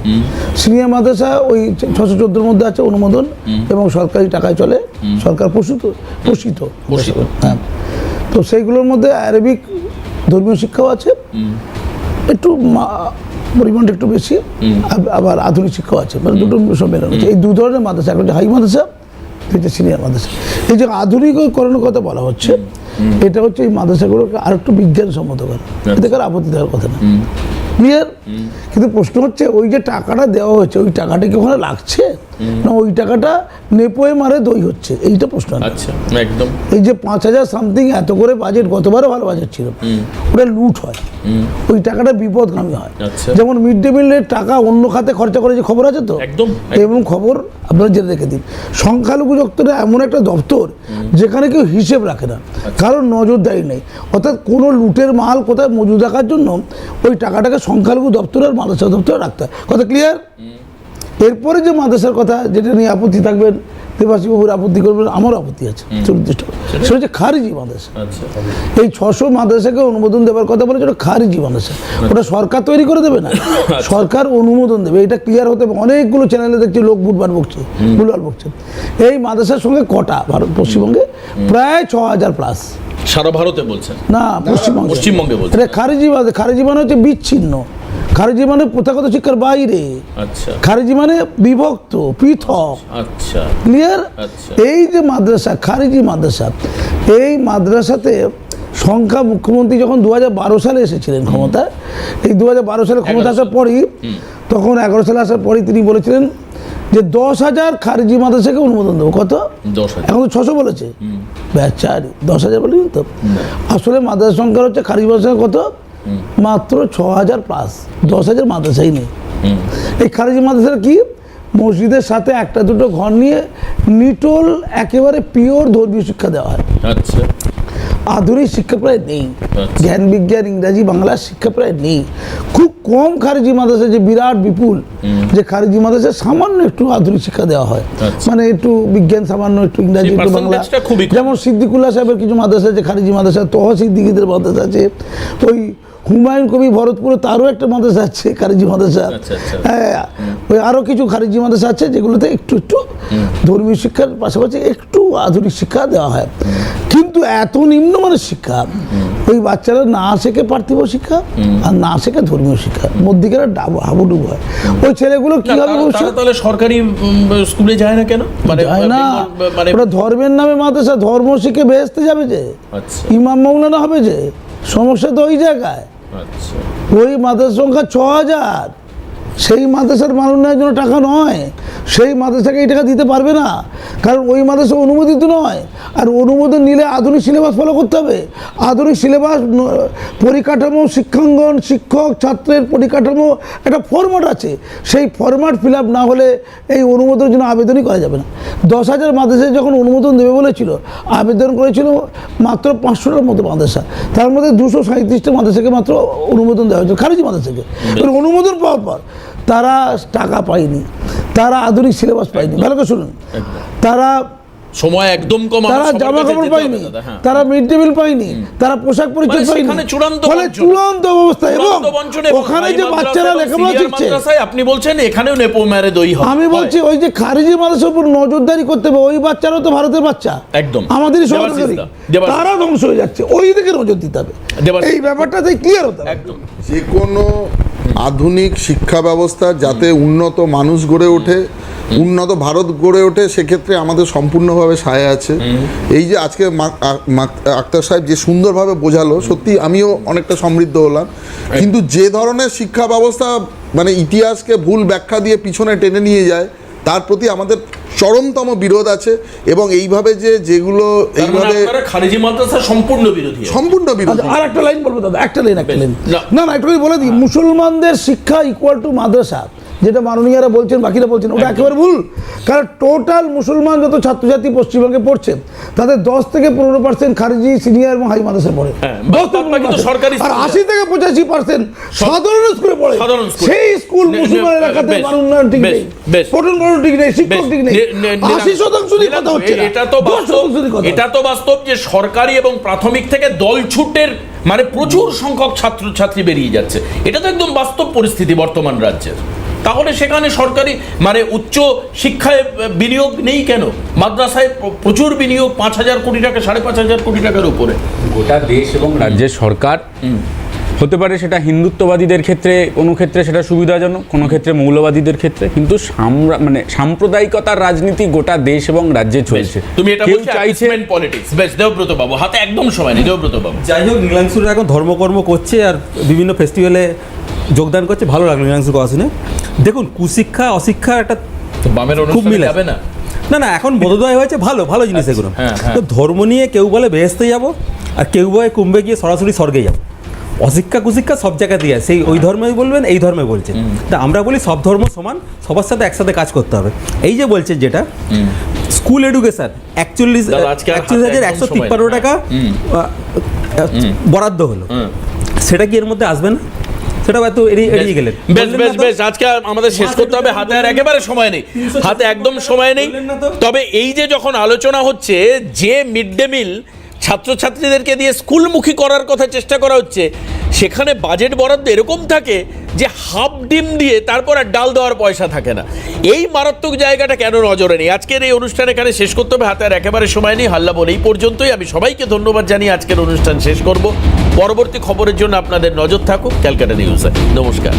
সিনিয়র মাদ্রাসা ওই 614-র মধ্যে আছে, অনুমোদন এবং সরকারি টাকায় চলে, সরকার পোষিত। হ্যাঁ, তো সেইগুলোর মধ্যে আরবিক ধর্মীয় শিক্ষাও আছে, একটু পরিমাণটা একটু বেশি, আবার আধুনিক শিক্ষাও আছে, মানে দুটো সম্মেলন হচ্ছে। এই 2 ধরনের মাদ্রাসা, একটা হচ্ছে হাই মাদ্রাসা, একটা সিনিয়র মাদ্রাসা। এই যে আধুনিকীকরণের কথা বলা হচ্ছে, এটা হচ্ছে এই মাদ্রাসাগুলোকে আর একটু বিজ্ঞানসম্মত করা, এতে কারো আপত্তি দেওয়ার কথা না, ক্লিয়ার। কিন্তু প্রশ্ন হচ্ছে ওই যে টাকাটা দেওয়া হচ্ছে, ওই টাকাটা কি ওখানে লাগছে? না ওই টাকাটা নেপোয়ে মারে দই হচ্ছে, এইটা প্রশ্ন। আচ্ছা, একদম। এই যে 5,000 সামথিং এত করে বাজেট, গতবারও ভালো বাজেট ছিল, ওটা লুট হয়, ওই টাকাটা বিপদগামী হয়। আচ্ছা। যেমন মিড ডে মিলের টাকা অন্য খাতে খরচা করে যে খবর আছে তো, একদম। এবং খবর আপনারা জেনে রেখে দিন, সংখ্যালঘু দপ্তরে এমন একটা দপ্তর যেখানে কেউ হিসেব রাখে না, কারণ নজরদারি নেই, অর্থাৎ কোনো লুটের মাল কোথায় মজুদ রাখার জন্য ওই টাকাটাকে সংখ্যালঘু দপ্তর আর মাদ্রাসা দপ্তরে রাখতে হয়। কথা ক্লিয়ার? এরপরে যে মাদ্রাসার কথা, যেটা নিয়ে আপত্তি থাকবেন, দেবাশীবাবুর আপত্তি করবেন, আমার আপত্তি আছে, সেটা হচ্ছে খারিজি মাদ্রাসা। এই 600 মাদ্রাসাকে অনুমোদন দেওয়ার কথা বলেছে, ওটা খারিজি মাদ্রাসা, ওটা সরকার তৈরি করে দেবে না, সরকার অনুমোদন দেবে, এটা ক্লিয়ার হতে হবে। অনেকগুলো চ্যানেলে দেখছি লোক ভুলভাল বকছে। এই মাদ্রাসার সঙ্গে কটা ভারত পশ্চিমবঙ্গে প্রায় 6,000 প্লাস। সারা ভারতে বলছেন না, পশ্চিমবঙ্গে বলছেন। এটা খারিজি মানে হচ্ছে বিচ্ছিন্ন, খারিজি মানে প্রথাগত শিক্ষার বাইরে, আচ্ছা, খারিজি মানে বিভক্ত, পৃথক। আচ্ছা, ক্লিয়ার? আচ্ছা। এই যে মাদ্রাসা, খারিজি মাদ্রাসা, এই মাদ্রাসাতে সংখ্যা, মুখ্যমন্ত্রী যখন 2012 সালে এসেছিলেন ক্ষমতায়, এই 2012 সালে ক্ষমতা আসার পরই, তখন 11 সালে আসার পরই তিনি বলেছিলেন যে 10,000 খারিজি মাদ্রাসাকে অনুমোদন দেবো। কত? 10,000। এখন তো 600 বলেছে, বেচারি 10,000 বলেছেন তো। আসলে মাদ্রাসা সংখ্যা হচ্ছে খারিজি মাদ্রাসা কত, মাত্র 6,000 প্লাস, 10,000 মাদ্রাসাই নেই। এই খারিজি মাদ্রাসার কি, মসজিদের সাথে একটা দুটো ঘর নিয়ে নিটোল একেবারে পিওর ধর্মীয় শিক্ষা দেওয়া হয়। আচ্ছা, আধুনিক শিক্ষা প্রায় নেই, জ্ঞান বিজ্ঞান ইংরাজি বাংলার শিক্ষা প্রায় নেই। খুব কম খারিজি মাদ্রাসা, যে বিরাট বিপুল যে খারিজি মাদ্রাসায় সামান্য একটু আধুনিক শিক্ষা দেওয়া হয়, মানে একটু বিজ্ঞান, সামান্য একটু ইংরাজি, একটু বাংলা। যেমন সিদ্দিকুল্লাহ সাহেবের কিছু মাদ্রাসা আছে খারিজি মাদ্রাসা, তহ সিদ্দিকিদের মাদ্রাসা আছে, ওই হুমায়ুন কবি ভরতপুরে তারও একটা মাদ্রাসা আছে খারিজি মাদ্রাসা। হ্যাঁ, ওই আরও কিছু খারিজি মাদ্রাসা আছে যেগুলোতে একটু একটু ধর্মীয় শিক্ষার পাশাপাশি একটু আধুনিক শিক্ষা দেওয়া হয়। কিন্তু এত নিম্নমানের শিক্ষা, ওই বাচ্চারা না শেখে পার্থিব শিক্ষা আর না শেখে ধর্মীয় শিক্ষা, মধ্যিখানে হাবুডুবু হয়। ওই ছেলেগুলো কি হবে বলছে? তাহলে সরকারি স্কুলে যায় না কেন? যায় না, ওরা ধর্মের নামে মাদ্রাসা, ধর্ম শিখে বেহেস্তে যাবে যে, ইমাম মৌলানা হবে যে, সমস্যা তো ওই জায়গায়। ওই মাদ্রাসার সংখ্যা 6,000, সেই মাদ্রাসার মানোন্নয়নের জন্য টাকা নয়, সেই মাদ্রাসাকে এই টাকা দিতে পারবে না, কারণ ওই মাদ্রাসা অনুমোদিত নয়। আর অনুমোদন নিলে আধুনিক সিলেবাস ফলো করতে হবে, আধুনিক সিলেবাস, পরিকাঠামো, শিক্ষাঙ্গন, শিক্ষক ছাত্রের পরিকাঠামো, একটা ফরম্যাট আছে, সেই ফরম্যাট ফিল আপ না হলে এই অনুমোদনের জন্য আবেদনই করা যাবে না। 10,000 মাদ্রাসায় যখন অনুমোদন দেবে বলেছিল, আবেদন করেছিল মাত্র 500টার মতো মাদ্রাসা, তার মধ্যে 237টা মাদ্রাসাকে মাত্র অনুমোদন দেওয়া হয়েছিল, খারিজি মাদ্রাসাকে। অনুমোদন পাওয়ার পর তারা টাকা পায়নি, তারা আধুনিক সিলেবাস পায়নি, ভালো করে শুনুন, তারা সময় একদম কম, তারা জামা কাপড় পায়নি, তারা মিড ডে মিল পায়নি, তারা পোশাক পরিচ্ছদ পায়নি, ফলে চূড়ান্ত অবস্থা। এবং ওখানে যে বাচ্চারা লেখাপড়া শিখছে, আপনি বলছেন এখানেও নেপো মেরে দই হয়। আমি বলছি ওই যে খারিজি মাদ্রাসার উপর নজরদারি করতে হবে, ওই বাচ্চারাও তো ভারতের বাচ্চা, একদম আমাদেরই সহকারী, তারা ধ্বংস হয়ে যাচ্ছে, ওই দিকে নজর দিতে হবে, এই ব্যাপারটাতে ক্লিয়ার হতে হবে। একদম, যে কোনো আধুনিক শিক্ষা ব্যবস্থা যাতে উন্নত মানুষ গড়ে ওঠে, উন্নত ভারত গড়ে ওঠে, সেক্ষেত্রে আমাদের সম্পূর্ণভাবে সায় আছে। এই যে আজকে আক্তার সাহেব যে সুন্দরভাবে বোঝালো, সত্যি আমিও অনেকটা সমৃদ্ধ হলাম। কিন্তু যে ধরনের শিক্ষা ব্যবস্থা মানে ইতিহাসকে ভুল ব্যাখ্যা দিয়ে পিছনে টেনে নিয়ে যায়, তার প্রতি আমাদের চরমতম বিরোধ আছে। এবং এইভাবে যেগুলো এইভাবে খারিজি মাদ্রাসা সম্পূর্ণ বিরোধী। আর একটা লাইন বলবো দাদা, একটা লাইন না একটু বলে দিই, মুসলমানদের শিক্ষা ইকুয়াল টু মাদ্রাসা, যেটা মাননীয়রা বলছেন, বাকিরা বলছেন, ওটা একেবারে ভুল। কারণ টোটাল মুসলমান যত ছাত্রছাত্রী পশ্চিমবঙ্গে পড়ছে, তাদের 10 থেকে 15% খারিজি, সিনিয়র এবং হাই মাদ্রাসায় পড়ে, আর 80 থেকে 85% সাধারণ স্কুলে পড়ে। সেই স্কুল মুসলমান এলাকাতে উন্নয়ন ঠিক নেই, পঠন পাঠন ঠিক নেই, শিক্ষক ঠিক নেই, 80% কথা হচ্ছে। এটা তো বাস্তব যে সরকারি এবং প্রাথমিক থেকে দলছুটের মানে প্রচুর সংখ্যক ছাত্রছাত্রী বেরিয়ে যাচ্ছে, এটা তো একদম বাস্তব পরিস্থিতি বর্তমান রাজ্যের। তাহলে সেখানে সরকারি মানে উচ্চ শিক্ষায় বিনিয়োগ নেই কেন? মাদ্রাসায় প্রচুর বিনিয়োগ, 5,000 কোটি টাকা, 5,500 কোটি টাকার উপরে। গোটা দেশ এবং রাজ্যের সরকার হতে পারে সেটা হিন্দুত্ববাদীদের ক্ষেত্রে, কোনো ক্ষেত্রে সেটা সুবিধাজনক, কোনো ক্ষেত্রে মৌলবাদীদের ক্ষেত্রে, কিন্তু মানে সাম্প্রদায়িকতার রাজনীতি গোটা দেশ এবং রাজ্যে চলছে। তুমি এটা বলছো অ্যাসেসমেন্ট পলিটিক্স। বেশ, দেবব্রত বাবু, হাতে একদম সময় নেই, দেবব্রত বাবু। যাই হোক, নীলাংশুরা এখন ধর্মকর্ম করছে আর বিভিন্ন ফেস্টিভ্যালে যোগদান করছে, ভালো লাগলো নীলাংশুর কথা শুনে। দেখুন, কুশিক্ষা অশিক্ষার একটা তো বামের খুব অনুষ্ঠানে মিল আছে। যাবে না? না না, এখন বোধোদয় হয়েছে, ভালো ভালো জিনিস এগুলো। হ্যাঁ, হ্যাঁ। তো ধর্ম নিয়ে কেউ বলে বেহেস্তে যাব, আর কেউ বলে কুম্ভে গিয়ে সরাসরি স্বর্গে যাব। অশিক্ষা কুশিক্ষা সব জায়গাতেই আছে, সেই ওই ধর্মে বলবেন, এই ধর্মে বলছেন। তা আমরা বলি সব ধর্ম সমান, সবার সাথে একসাথে কাজ করতে হবে। এই যে বলছেন যেটা স্কুল এডুকেশন 41,153 টাকা বরাদ্দ হলো, সেটা কি এর মধ্যে আসবে না? সেটাও এত এড়িয়ে গেলেন। বেশ বেশ বেশ, আজকে আমাদের শেষ করতে হবে, হাতে আর একেবারে সময় নেই, হাতে একদম সময় নেই। তবে এই যে যখন আলোচনা হচ্ছে যে মিড ডে মিল ছাত্রছাত্রীদেরকে দিয়ে স্কুলমুখী করার কথা চেষ্টা করা হচ্ছে, সেখানে বাজেট বরাদ্দ এরকম থাকে যে হাফ ডিম দিয়ে তারপর আর ডাল দেওয়ার পয়সা থাকে না। এই মারাত্মক জায়গাটা কেন নজরে নেই? আজকের এই অনুষ্ঠান এখানে শেষ করতে হবে, হাতে আর একেবারে সময় নেই। হাল্লা বলে এই পর্যন্তই। আমি সবাইকে ধন্যবাদ জানিয়ে আজকের অনুষ্ঠান শেষ করব। পরবর্তী খবরের জন্য আপনাদের নজর থাকুক ক্যালকাটা নিউজে। নমস্কার।